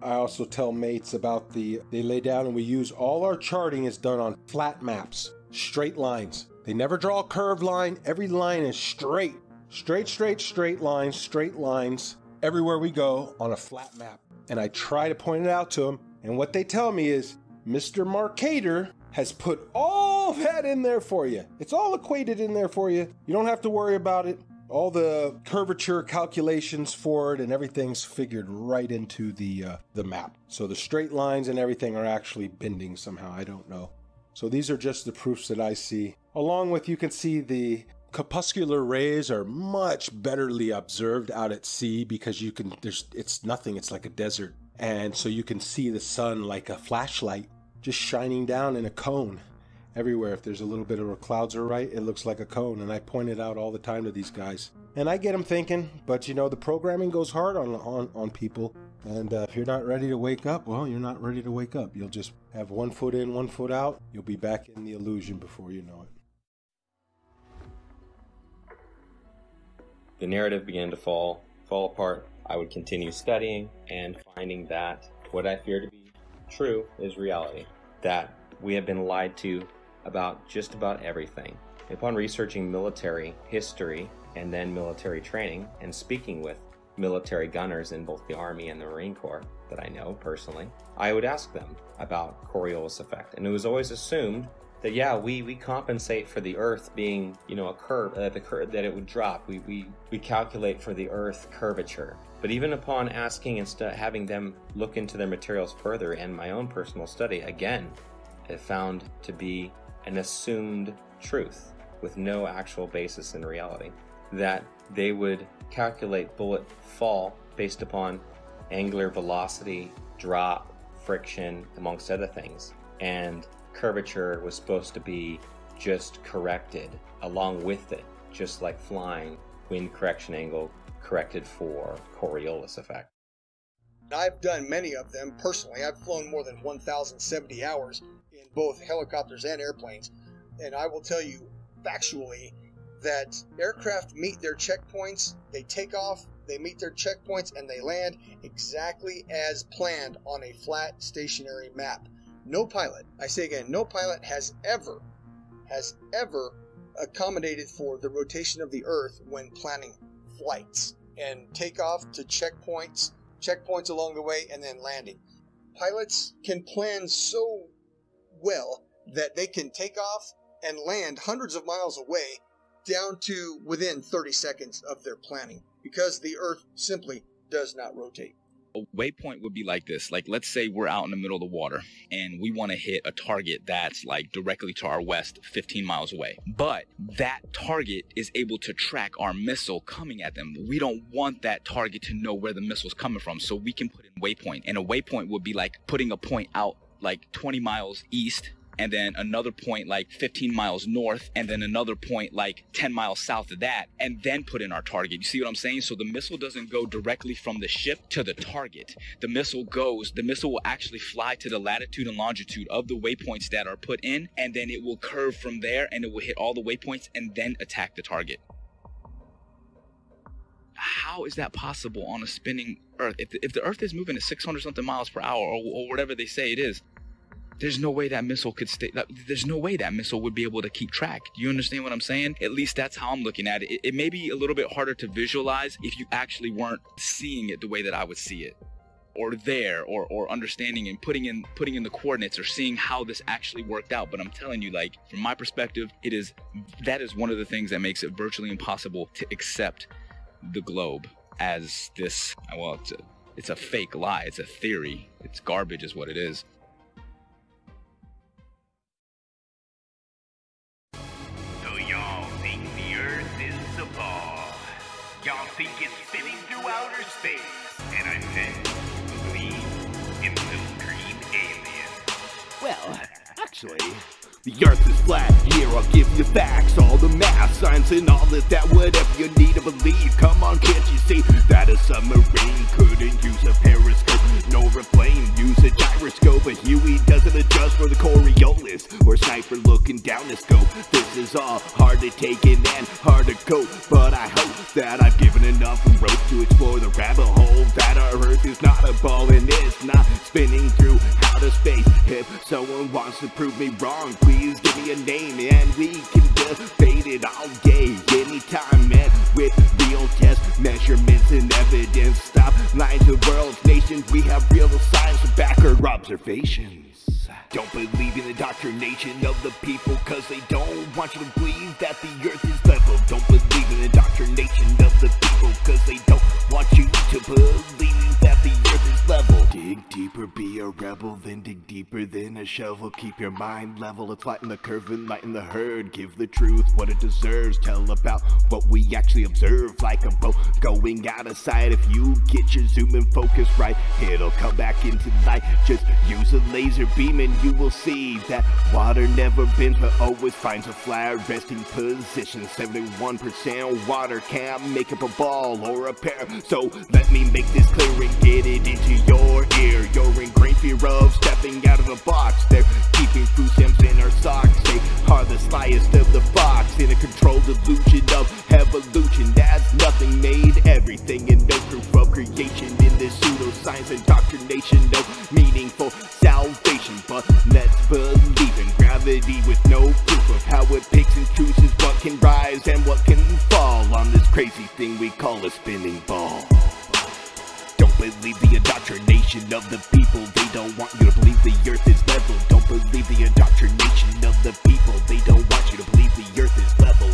I also tell mates about they lay down and we use all our charting is done on flat maps, straight lines. They never draw a curved line. Every line is straight. Straight lines, everywhere we go on a flat map. And I try to point it out to them. And what they tell me is, Mr. Marcator has put all that in there for you. It's all equated in there for you. You don't have to worry about it. All the curvature calculations for it and everything's figured right into the map. So the straight lines and everything are actually bending somehow. I don't know. So these are just the proofs that I see. Along with, you can see the corpuscular rays are much betterly observed out at sea because it's nothing, it's like a desert. And so you can see the sun like a flashlight just shining down in a cone everywhere. If there's a little bit of where clouds are right, it looks like a cone. And I point it out all the time to these guys. And I get them thinking, but you know, the programming goes hard on people. And if you're not ready to wake up, well, you're not ready to wake up. You'll just have 1 foot in, 1 foot out. You'll be back in the illusion before you know it. The narrative began to fall apart. I would continue studying and finding that what I fear to be true is reality. That we have been lied to about just about everything. Upon researching military history and then military training and speaking with military gunners in both the Army and the Marine Corps that I know personally, I would ask them about Coriolis effect. And it was always assumed that, yeah, we compensate for the Earth being, you know, a curve, that it would drop. We calculate for the Earth curvature. But even upon asking and having them look into their materials further and my own personal study, again, it found to be an assumed truth with no actual basis in reality. That they would calculate bullet fall based upon angular velocity, drop, friction, amongst other things. And curvature was supposed to be just corrected along with it, just like flying, wind correction angle corrected for Coriolis effect. I've done many of them personally. I've flown more than 1,070 hours in both helicopters and airplanes, and I will tell you factually that aircraft meet their checkpoints, they take off, they meet their checkpoints, and they land exactly as planned on a flat stationary map. No pilot, I say again, no pilot has ever accommodated for the rotation of the Earth when planning flights and takeoff to checkpoints along the way, and then landing. Pilots can plan so well that they can take off and land hundreds of miles away down to within 30 seconds of their planning because the Earth simply does not rotate. A waypoint would be like this. Like, let's say we're out in the middle of the water and we want to hit a target that's like directly to our west, 15 miles away. But that target is able to track our missile coming at them. We don't want that target to know where the missile's coming from, so we can put in waypoint. And a waypoint would be like putting a point out like 20 miles east, and then another point like 15 miles north, and then another point like 10 miles south of that, and then put in our target. You see what I'm saying? So the missile doesn't go directly from the ship to the target. The missile will actually fly to the latitude and longitude of the waypoints that are put in, and then it will curve from there, and it will hit all the waypoints and then attack the target. How is that possible on a spinning Earth? If the Earth is moving at 600 something miles per hour, or whatever they say it is, there's no way that missile could stay. There's no way that missile would be able to keep track. Do you understand what I'm saying? At least that's how I'm looking at it. It may be a little bit harder to visualize if you actually weren't seeing it the way that I would see it, or there, or understanding and putting in the coordinates, or seeing how this actually worked out. But I'm telling you, like, from my perspective, that is one of the things that makes it virtually impossible to accept the globe as this, well, It's a fake lie. It's a theory. It's garbage is what it is. So y'all think the Earth is a ball. Y'all think it's spinning through outer space. And I bet you believe in little green aliens. Well, actually, the Earth is flat. Here I'll give you facts, all the math, science, and all of that. Whatever you need to believe. Come on, can't you see that a submarine couldn't use a periscope, nor a plane use a gyroscope? A Huey doesn't adjust for the Coriolis or sniper looking down the scope. This is all hard to take in and hard to cope, but I hope that I've given enough rope to explore the rabbit hole that our Earth is not a ball and it's not spinning through outer space. If someone wants to prove me wrong, please give me a name and we can debate it all day, anytime, and with real test measurements and evidence. Stop lying to the world's nations. We have real science to back our observations. Don't believe in the indoctrination of the people, cause they don't want you to believe that the Earth is level. Don't believe in the indoctrination of the people, cause they don't want you to believe that the Earth is level. Dig deeper, be a rebel, then dig deeper than a shovel. Keep your mind level, let's flatten the curve and lighten the herd. Give the truth what it deserves, tell about what we actually observe. Like a boat going out of sight, if you get your zoom and focus right, it'll come back into light. Just use a laser beam and you will see that water never bends but always finds a flat resting position. 71% water can't make up a ball or a pair, so let me make this clear and get it into your ear. You're in great fear of stepping out of the box. They're keeping food stamps in our socks. They are the slyest of the fox in a controlled delusion of evolution. That's nothing made everything and no proof of creation in this pseudoscience indoctrination. No meaningful salvation, but let's believe in gravity with no proof of how it picks and chooses what can rise and what can fall on this crazy thing we call a spinning ball. Don't believe the indoctrination of the people. They don't want you to believe the Earth is level. Don't believe the indoctrination of the people. They don't want you to believe the Earth is level.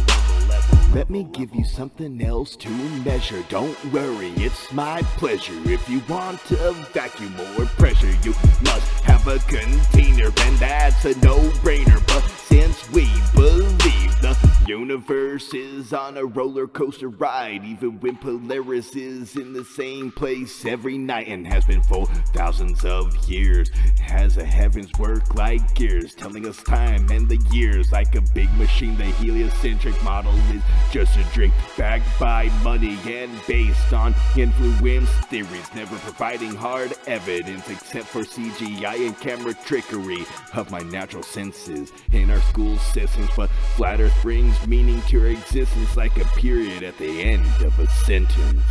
Let me give you something else to measure. Don't worry, it's my pleasure. If you want a vacuum or pressure, you must have a container, and that's a no-brainer. But since we believe the universe is on a roller coaster ride, even when Polaris is in the same place every night and has been for thousands of years, has the heavens work like gears, telling us time and the years like a big machine. The heliocentric model is just a drink backed by money and based on influence theories, never providing hard evidence except for CGI and camera trickery of my natural senses in our school systems. But flat Earth brings meaning to your existence like a period at the end of a sentence.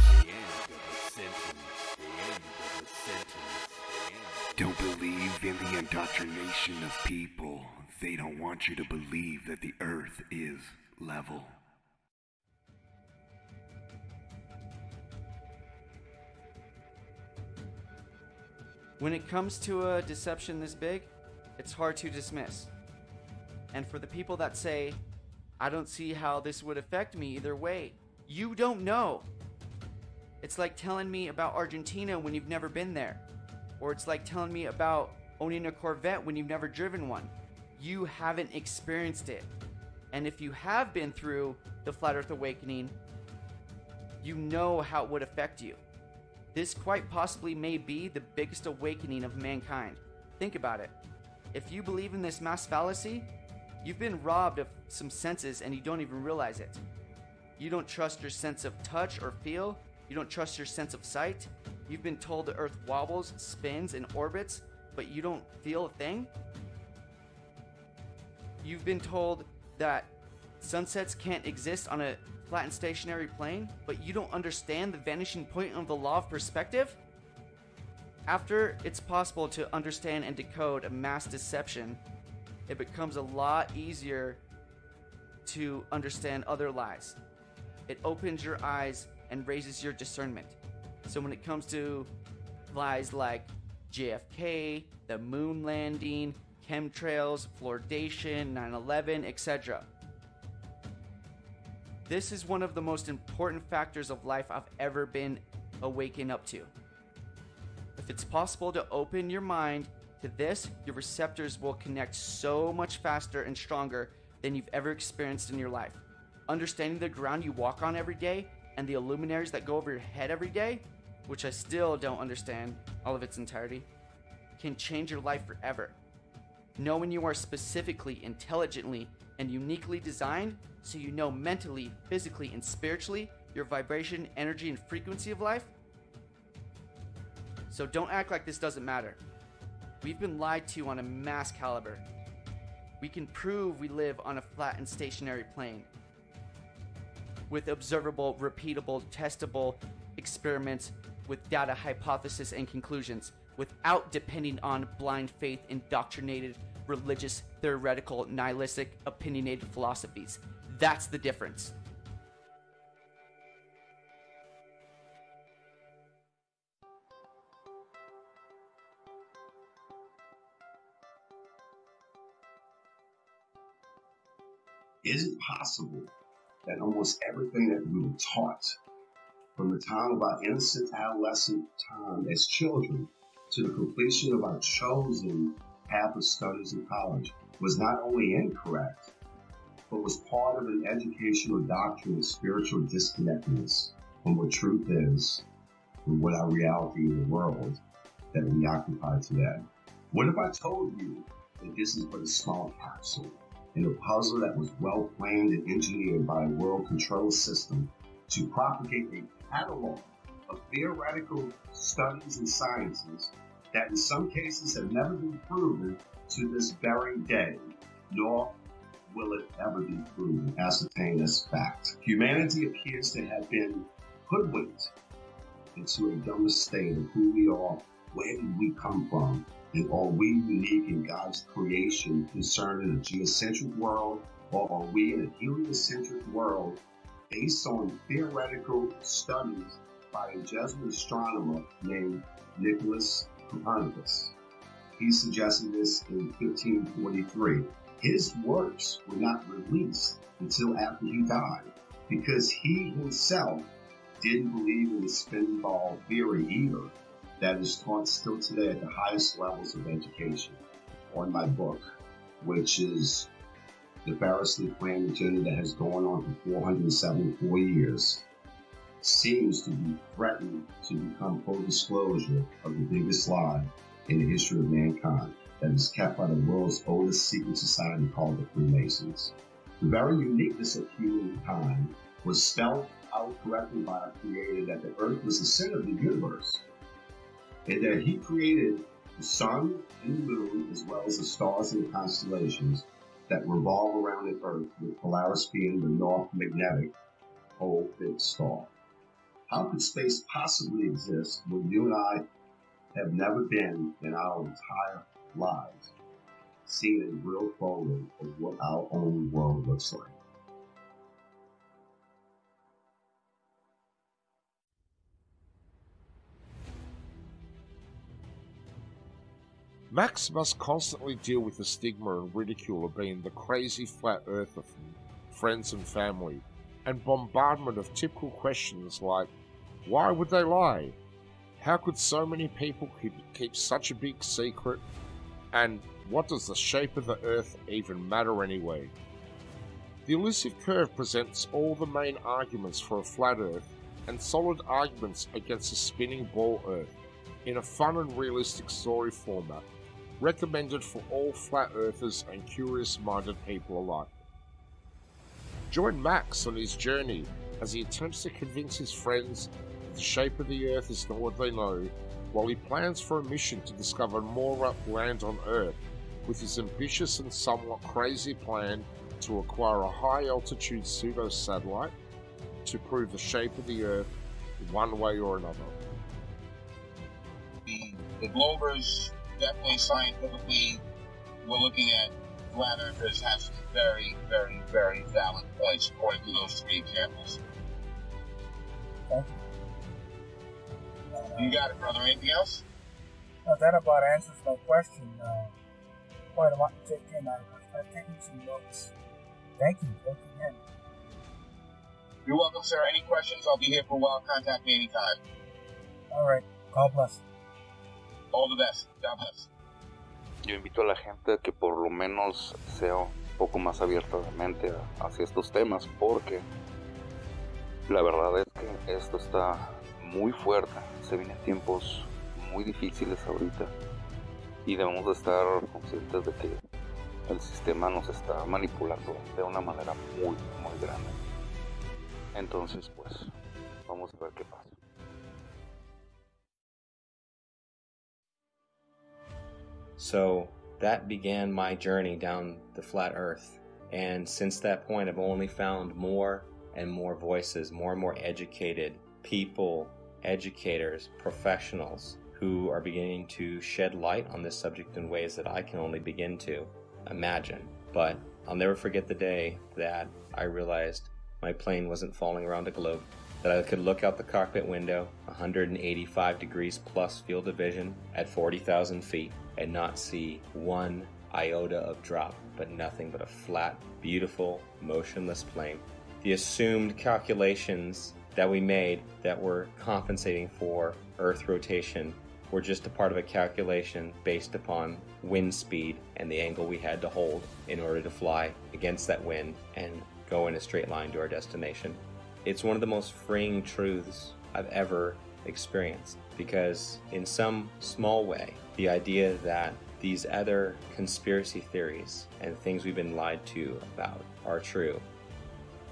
Don't believe in the indoctrination of people. They don't want you to believe that the Earth is level. When it comes to a deception this big, it's hard to dismiss. And for the people that say, I don't see how this would affect me either way, you don't know. It's like telling me about Argentina when you've never been there. Or it's like telling me about owning a Corvette when you've never driven one. You haven't experienced it. And if you have been through the Flat Earth Awakening, you know how it would affect you. This quite possibly may be the biggest awakening of mankind. Think about it. If you believe in this mass fallacy, you've been robbed of some senses and you don't even realize it. You don't trust your sense of touch or feel. You don't trust your sense of sight. You've been told the Earth wobbles, spins, and orbits, but you don't feel a thing. You've been told that sunsets can't exist on a flat and stationary plane, but you don't understand the vanishing point of the law of perspective? After it's possible to understand and decode a mass deception, it becomes a lot easier to understand other lies. It opens your eyes and raises your discernment. So when it comes to lies like JFK, the moon landing, chemtrails, fluoridation, 9/11, etc., this is one of the most important factors of life I've ever been awakened up to. If it's possible to open your mind to this, your receptors will connect so much faster and stronger than you've ever experienced in your life. Understanding the ground you walk on every day and the luminaries that go over your head every day, which I still don't understand all of its entirety, can change your life forever. Knowing you are specifically, intelligently, and uniquely designed so you know mentally, physically, and spiritually your vibration, energy, and frequency of life. So don't act like this doesn't matter. We've been lied to on a mass caliber. We can prove we live on a flat and stationary plane with observable, repeatable, testable experiments with data, hypothesis, and conclusions without depending on blind faith, indoctrinated, religious, theoretical, nihilistic, opinionated philosophies. That's the difference. Is it possible that almost everything that we were taught from the time of our innocent adolescent time as children to the completion of our chosen path of studies in college was not only incorrect, but was part of an educational doctrine of spiritual disconnectedness from what truth is and what our reality in the world that we occupy today? What if I told you that this is but a small capsule in a puzzle that was well planned and engineered by a world control system to propagate a catalog of theoretical studies and sciences that in some cases have never been proven to this very day, nor will it ever be proven, ascertained as fact. Humanity appears to have been hoodwinked into a dumb state of who we are, where did we come from, and are we unique in God's creation concerning a geocentric world, or are we in a heliocentric world based on theoretical studies by a Jesuit astronomer named Nicholas Copernicus? He suggested this in 1543. His works were not released until after he died because he himself didn't believe in the spin ball theory either that is taught still today at the highest levels of education. On my book, which is the variously planned agenda that has gone on for 474 years, seems to be threatened to become full disclosure of the biggest lie in the history of mankind that is kept by the world's oldest secret society called the Freemasons. The very uniqueness of humankind was spelled out correctly by our Creator that the earth was the center of the universe, and that He created the sun and the moon as well as the stars and the constellations that revolve around the earth, with Polaris being the north magnetic pole fixed star. How could space possibly exist when you and I have never been in our entire lives seen a real photo of what our own world looks like? Max must constantly deal with the stigma and ridicule of being the crazy flat earther from friends and family, and bombardment of typical questions like, why would they lie? How could so many people keep such a big secret? And what does the shape of the earth even matter anyway? The elusive curve presents all the main arguments for a flat earth and solid arguments against a spinning ball earth in a fun and realistic story format, recommended for all flat earthers and curious-minded people alike. Join Max on his journey as he attempts to convince his friends that the shape of the earth is not what they know, while he plans for a mission to discover more land on Earth with his ambitious and somewhat crazy plan to acquire a high-altitude pseudo-satellite to prove the shape of the Earth one way or another. The Globers, definitely scientifically, we're looking at flat earthers have some very, very, very valid points according to those three examples. Thank you. You got it, brother. Anything else? No, that about answers my question. Quite a lot to take in. I've taken some notes. Thank you. Thank you again. You're welcome, sir. Any questions? I'll be here for a while. Contact me anytime. All right. God bless. All the best. God bless. Yo invito a la gente a que por lo menos sea un poco más abierta de mente hacia estos temas, porque la verdad es que esto está muy fuerte. Se vienen tiempos muy difíciles ahorita y debemos de estar conscientes de que el sistema nos está manipulando de una manera muy, muy grande. Entonces, pues, vamos a ver qué pasa. So that began my journey down the flat earth. And since that point, I've only found more and more voices, more and more educated people, educators, professionals who are beginning to shed light on this subject in ways that I can only begin to imagine. But I'll never forget the day that I realized my plane wasn't falling around a globe, that I could look out the cockpit window, 185 degrees plus field of vision at 40,000 feet, and not see one iota of drop, but nothing but a flat, beautiful, motionless plane. The assumed calculations that we made that were compensating for Earth rotation were just a part of a calculation based upon wind speed and the angle we had to hold in order to fly against that wind and go in a straight line to our destination. It's one of the most freeing truths I've ever experienced, because in some small way, the idea that these other conspiracy theories and things we've been lied to about are true.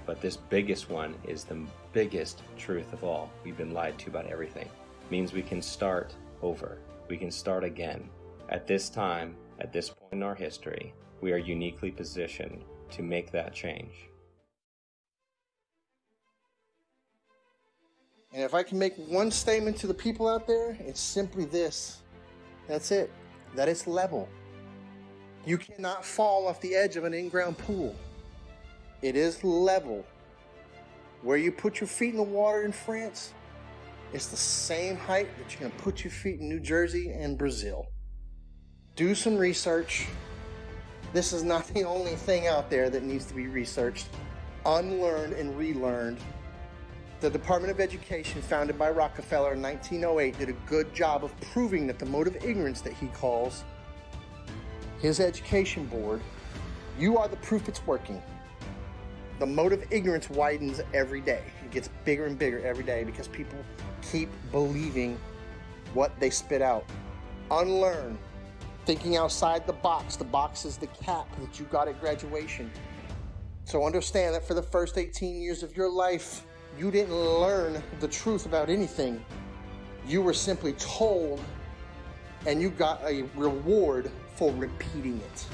But this biggest one is the biggest truth of all. We've been lied to about everything. It means we can start over. We can start again. At this time, at this point in our history, we are uniquely positioned to make that change. And if I can make one statement to the people out there, it's simply this. That's it. That it's level. You cannot fall off the edge of an in-ground pool. It is level. Where you put your feet in the water in France, it's the same height that you're going to put your feet in New Jersey and Brazil. Do some research. This is not the only thing out there that needs to be researched, unlearned and relearned. The Department of Education, founded by Rockefeller in 1908, did a good job of proving that the mode of ignorance that he calls his education board, you are the proof it's working. The mode of ignorance widens every day. It gets bigger and bigger every day because people keep believing what they spit out. Unlearn. Thinking outside the box. The box is the cap that you got at graduation. So understand that for the first 18 years of your life, you didn't learn the truth about anything. You were simply told, and you got a reward for repeating it.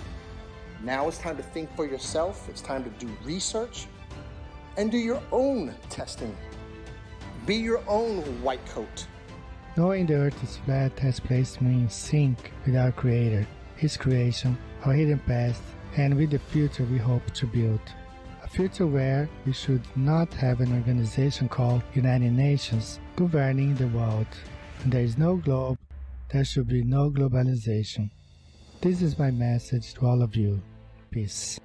Now it's time to think for yourself. It's time to do research and do your own testing. Be your own white coat. Knowing the earth is flat has placed me in sync with our Creator, His creation, our hidden past, and with the future we hope to build. A future where we should not have an organization called United Nations governing the world. When there is no globe, there should be no globalization. This is my message to all of you. Peace.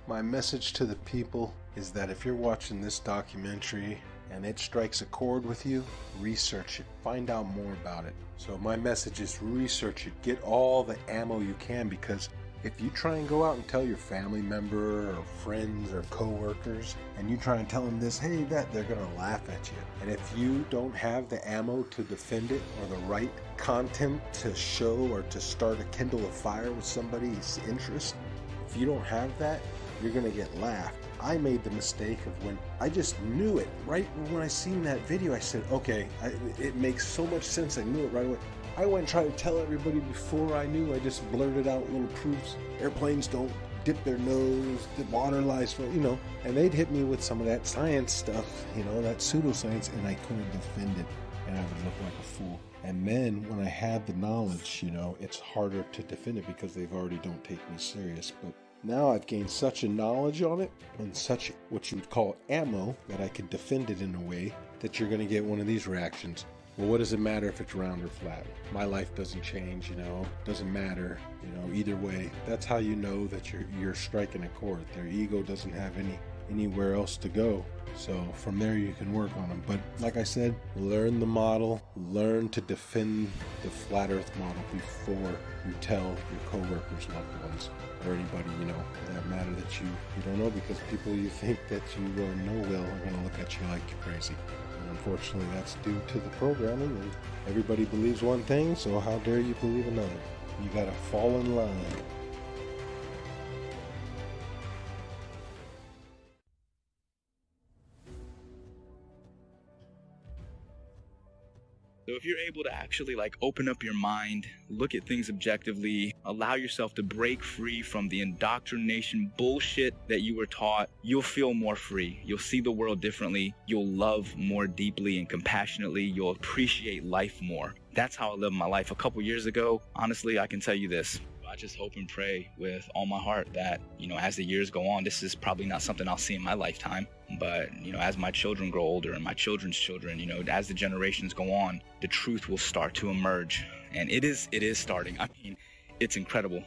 My message to the people is that if you're watching this documentary and it strikes a chord with you, research it, find out more about it. So my message is research it, get all the ammo you can, because if you try and go out and tell your family member or friends or co-workers and you try and tell them this, hey, that, they're going to laugh at you. And if you don't have the ammo to defend it or the right content to show or to start a kindle a fire with somebody's interest, if you don't have that, you're going to get laughed. I made the mistake of when I just knew it. Right when I seen that video, I said, okay, it makes so much sense. I knew it right away. I went and tried to tell everybody before I knew. I just blurted out little proofs. Airplanes don't dip their nose, the water lies, and they'd hit me with some of that science stuff, that pseudoscience, and I couldn't defend it, and I would look like a fool. And then when I had the knowledge, it's harder to defend it because they've already don't take me serious. But now I've gained such a knowledge on it and such what you would call ammo that I could defend it in a way that you're going to get one of these reactions. well, what does it matter if it's round or flat? My life doesn't change, doesn't matter, either way. That's how you know that you're striking a chord. Their ego doesn't have anywhere else to go. So from there you can work on them. But like I said, learn the model, learn to defend the flat earth model before you tell your coworkers, loved ones, or anybody, for that matter that you don't know, because people you think that you know well are going to look at you like you're crazy. And unfortunately, that's due to the programming, and everybody believes one thing, so how dare you believe another? You got to fall in line. So if you're able to actually open up your mind, look at things objectively, allow yourself to break free from the indoctrination bullshit that you were taught, you'll feel more free. You'll see the world differently. You'll love more deeply and compassionately. You'll appreciate life more. That's how I lived my life a couple years ago. Honestly, I can tell you this. I just hope and pray with all my heart that, as the years go on, this is probably not something I'll see in my lifetime. But, as my children grow older and my children's children, as the generations go on, the truth will start to emerge. And it is starting. I mean, it's incredible,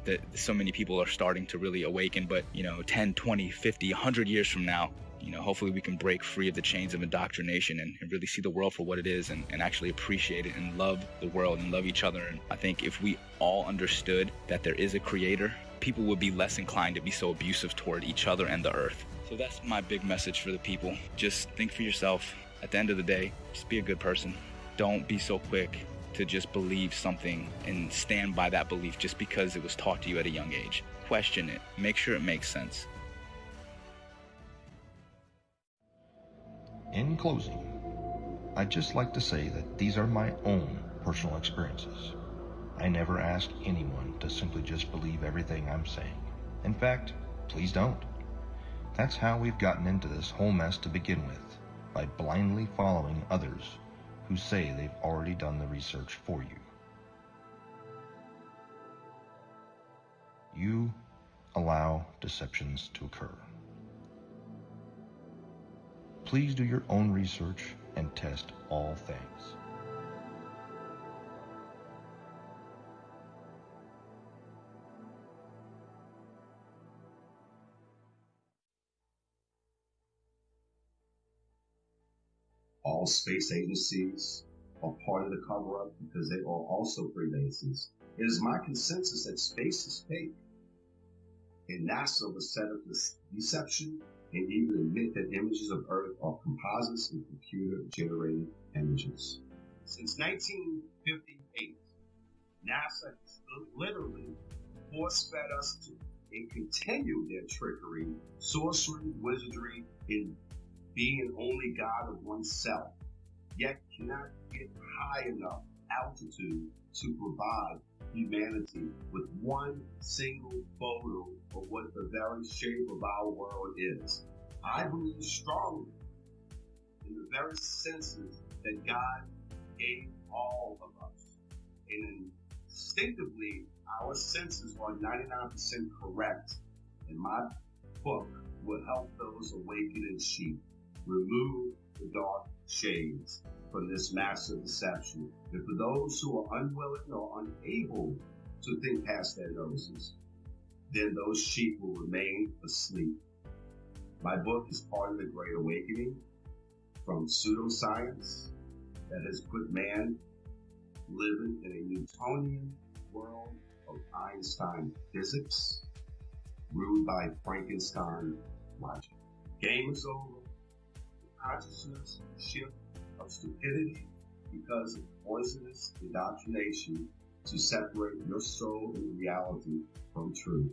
that so many people are starting to really awaken. But, 10, 20, 50, 100 years from now, hopefully we can break free of the chains of indoctrination and really see the world for what it is and actually appreciate it and love the world and love each other. And I think if we all understood that there is a creator, people would be less inclined to be so abusive toward each other and the earth. So that's my big message for the people. Just think for yourself. At the end of the day, just be a good person. Don't be so quick to just believe something and stand by that belief just because it was taught to you at a young age. Question it. Make sure it makes sense. In closing, I'd just like to say that these are my own personal experiences. I never ask anyone to simply just believe everything I'm saying. In fact, please don't. That's how we've gotten into this whole mess to begin with, by blindly following others who say they've already done the research for you. You allow deceptions to occur. Please do your own research and test all things. All space agencies are part of the cover-up because they are also Freemasons. It is my consensus that space is fake. And NASA was set up this deception and even admit that images of Earth are composites and computer-generated images. Since 1958, NASA has literally force-fed us to and continue their trickery, sorcery, wizardry, and being only God of oneself, yet cannot get high enough altitude to provide humanity with one single photo of what the very shape of our world is. I believe strongly in the very senses that God gave all of us. And instinctively, our senses are 99% correct. And my book will help those awakening sheep remove the dark shades from this massive deception. And for those who are unwilling or unable to think past their noses, then those sheep will remain asleep. My book is part of the Great Awakening from pseudoscience that has put man living in a Newtonian world of Einstein physics, ruled by Frankenstein logic. Game is over. Consciousness shift of stupidity because of poisonous indoctrination to separate your soul and reality from truth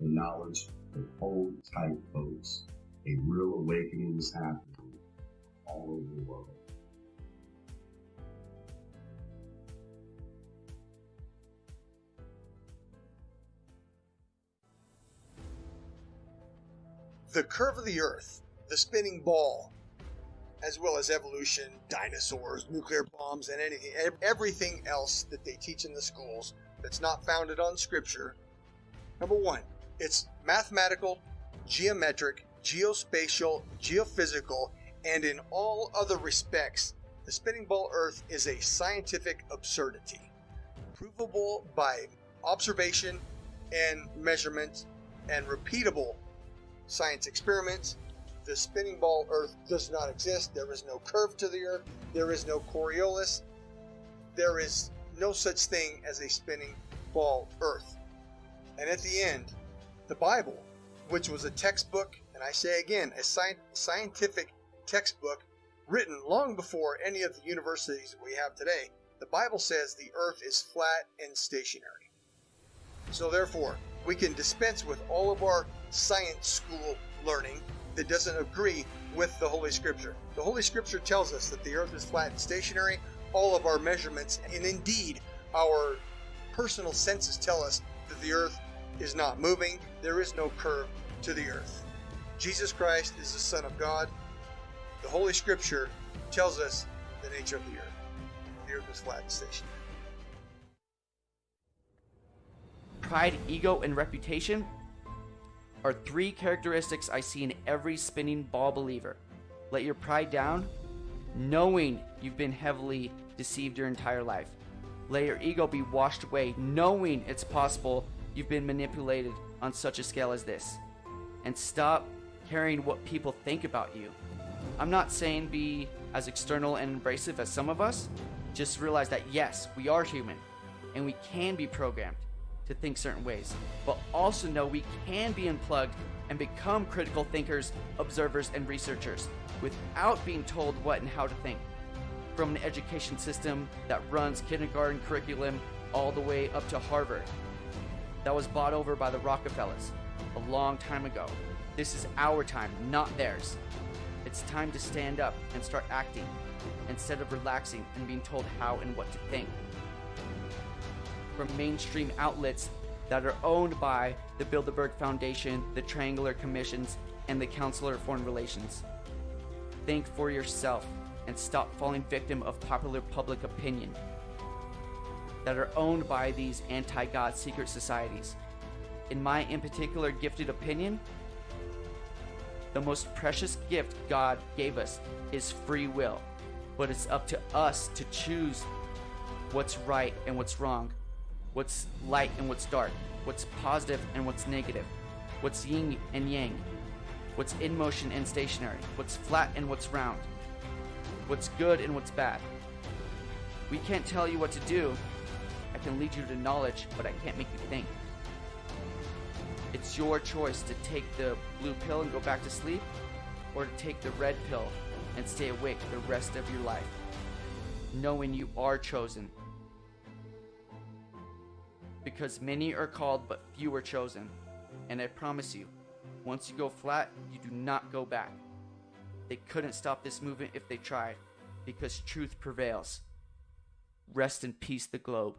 and knowledge. But hold tight, folks. A real awakening is happening all over the world. The curve of the Earth, the spinning ball, as well as evolution, dinosaurs, nuclear bombs, and everything else that they teach in the schools that's not founded on scripture. Number one, it's mathematical, geometric, geospatial, geophysical, and in all other respects, The spinning ball Earth is a scientific absurdity, provable by observation and measurement and repeatable science experiments. The spinning ball Earth does not exist. There is no curve to the Earth. There is no Coriolis. There is no such thing as a spinning ball Earth. And at the end, the Bible, which was a textbook, and I say again, a scientific textbook written long before any of the universities we have today, the Bible says the Earth is flat and stationary. So therefore, we can dispense with all of our science school learning that doesn't agree with the Holy Scripture. The Holy Scripture tells us that the Earth is flat and stationary. All of our measurements, and indeed our personal senses, tell us that the Earth is not moving. There is no curve to the Earth. Jesus Christ is the Son of God. The Holy Scripture tells us the nature of the Earth. The Earth is flat and stationary. Pride, ego, and reputation are 3 characteristics I see in every spinning ball believer. Let your pride down, knowing you've been heavily deceived your entire life. Let your ego be washed away, knowing it's possible you've been manipulated on such a scale as this. And stop caring what people think about you. I'm not saying be as external and abrasive as some of us. Just realize that yes, we are human, and we can be programmed to think certain ways, but also know we can be unplugged and become critical thinkers, observers, and researchers without being told what and how to think. From an education system that runs kindergarten curriculum all the way up to Harvard, that was bought over by the Rockefellers a long time ago. This is our time, not theirs. It's time to stand up and start acting instead of relaxing and being told how and what to think. From mainstream outlets that are owned by the Bilderberg Foundation, the Triangular Commissions, and the Council of Foreign Relations. Think for yourself and stop falling victim of popular public opinion that are owned by these anti-God secret societies. In my in particular gifted opinion, the most precious gift God gave us is free will, but it's up to us to choose what's right and what's wrong, what's light and what's dark, what's positive and what's negative, what's yin and yang, what's in motion and stationary, what's flat and what's round, what's good and what's bad. We can't tell you what to do. I can lead you to knowledge, but I can't make you think. It's your choice to take the blue pill and go back to sleep, or to take the red pill and stay awake the rest of your life, knowing you are chosen. Because many are called, but few are chosen. And I promise you, once you go flat, you do not go back. They couldn't stop this movement if they tried, because truth prevails. Rest in peace, the globe.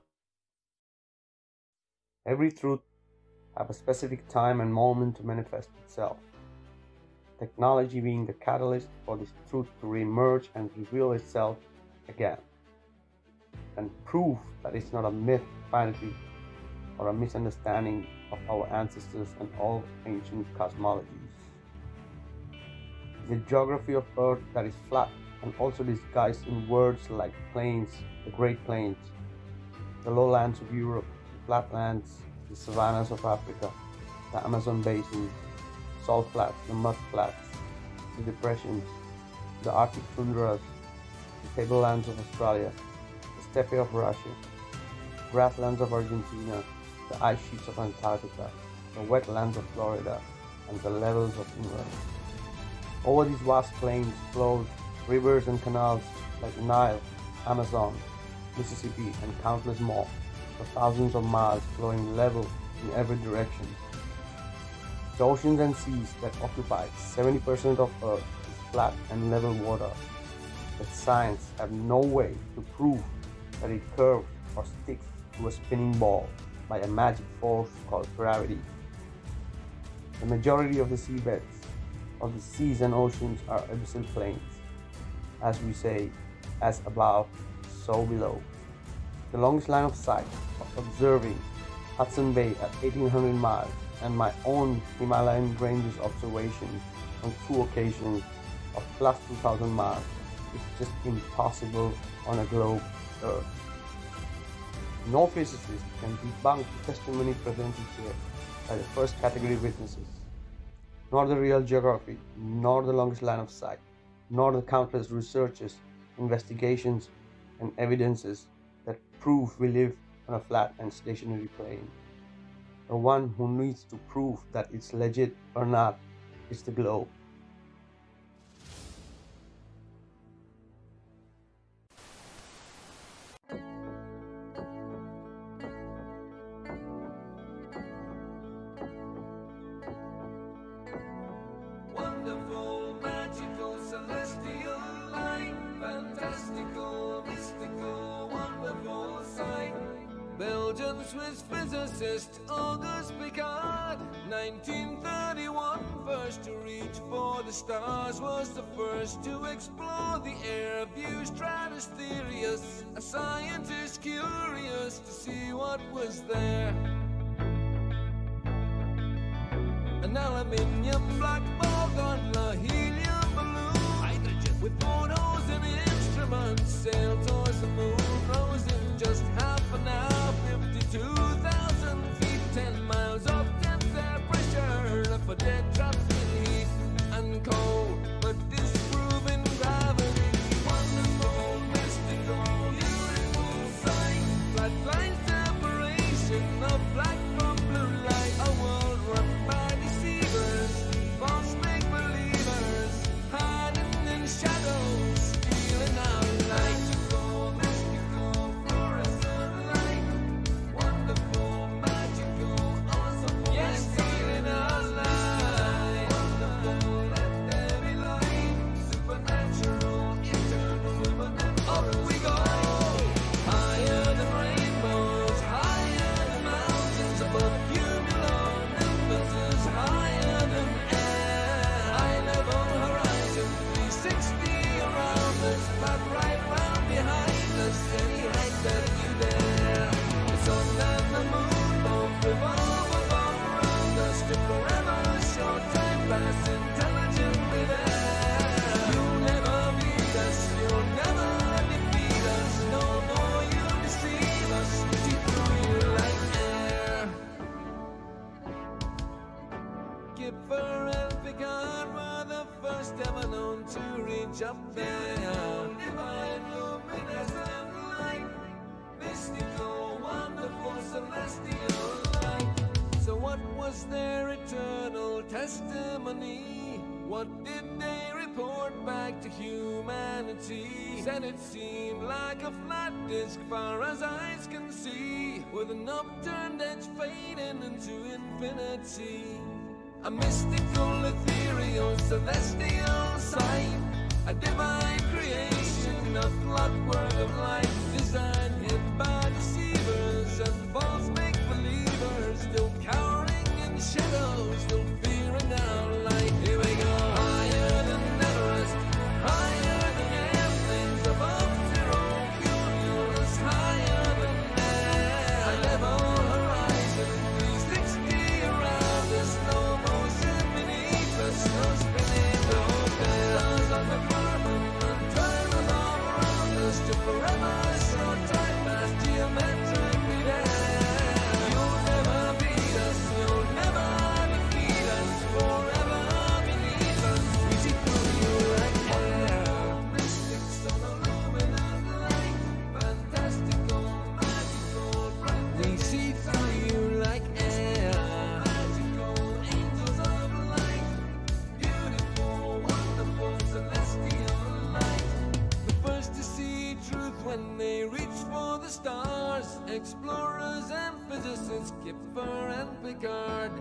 Every truth has a specific time and moment to manifest itself. Technology being the catalyst for this truth to re-emerge and reveal itself again. And proof that it's not a myth, vanity, or a misunderstanding of our ancestors and all ancient cosmologies. The geography of Earth that is flat and also disguised in words like plains, the Great Plains, the lowlands of Europe, the flatlands, the savannas of Africa, the Amazon basin, salt flats, the mud flats, the depressions, the Arctic tundras, the tablelands of Australia, the steppe of Russia, grasslands of Argentina, the ice sheets of Antarctica, the wetlands of Florida, and the levels of England. Over these vast plains flows rivers and canals like the Nile, Amazon, Mississippi, and countless more, for thousands of miles flowing level in every direction. The oceans and seas that occupy 70% of Earth is flat and level water, but science have no way to prove that it curves or sticks to a spinning ball by a magic force called gravity. The majority of the seabeds of the seas and oceans are abyssal plains. As we say, as above, so below. The longest line of sight of observing Hudson Bay at 1800 miles and my own Himalayan ranges observations on 2 occasions of plus 2000 miles it's just impossible on a globe Earth. No physicist can debunk the testimony presented here by the first category witnesses, nor the real geography, nor the longest line of sight, nor the countless researches, investigations, and evidences that prove we live on a flat and stationary plane. The one who needs to prove that it's legit or not is the globe. Wonderful, magical, celestial light, fantastical, mystical, wonderful sight. Belgian Swiss physicist Auguste Piccard, 1931, first to reach for the stars, was the first to explore the air view stratosphereus, a scientist curious to see what was there. An aluminium black ball gondola, helium balloon, hydrogen with photos and instruments, sailed towards the moon, rose in just half an hour, 52,000 feet, 10 miles of depth air pressure, left for dead drops in heat and cold, but disproving gravity. Wonderful, mystical, beautiful sight, flat line separation of black from blue light, a world run by deceivers, false make-believers, hiding in shadows, stealing our light. Mystical, fluorescent light, wonderful, magical, awesome, yes, stealing our light. Wonderful, let there be light, supernatural, eternal, up we go, higher than rainbows, higher than mountains, above cumulonimbus, higher than air, high level horizon, 360 around us, but right round behind us, any height that you dare. The sun and the moon both revolve above around us, to forever short time pass intelligently there. You'll never beat us, you'll never defeat us, no more you deceive us, see through you like air. Kipper and Piccard were the first ever known to reach up there. Divine luminescent light, mystical, wonderful, celestial light. So what was their eternal testimony? What did they report back to humanity? Said it seemed like a flat disk far as eyes can see, with an upturned edge fading into infinity. A mystical, ethereal, celestial sight, a divine creation, a clockwork of light, designed hid by deceivers and false make-believers, still cowering in shadows, still fearing our light. Here we go, higher than Everest, higher than airplanes, above zero cumulus, higher than air, a level horizon, 360 around us, no motion beneath us, no spinning, no bells on the firmament, time revolve around us, to forever short time pass geometrically there. You'll never beat us, you'll never defeat us, forever beneath us, we see through you like air. Mystic, luminous light, fantastical, magical, bright, we see through you like air. Magical, angels of light, beautiful, wonderful, celestial light. The first to see truth when they reach for the stars, explorers and physicists, Kipper and Piccard.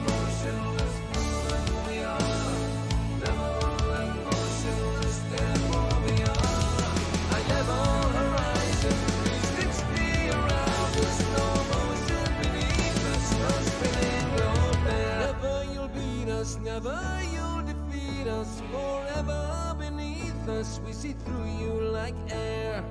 Motionless, we are. Level and motionless, forever beneath us. We see through you like air.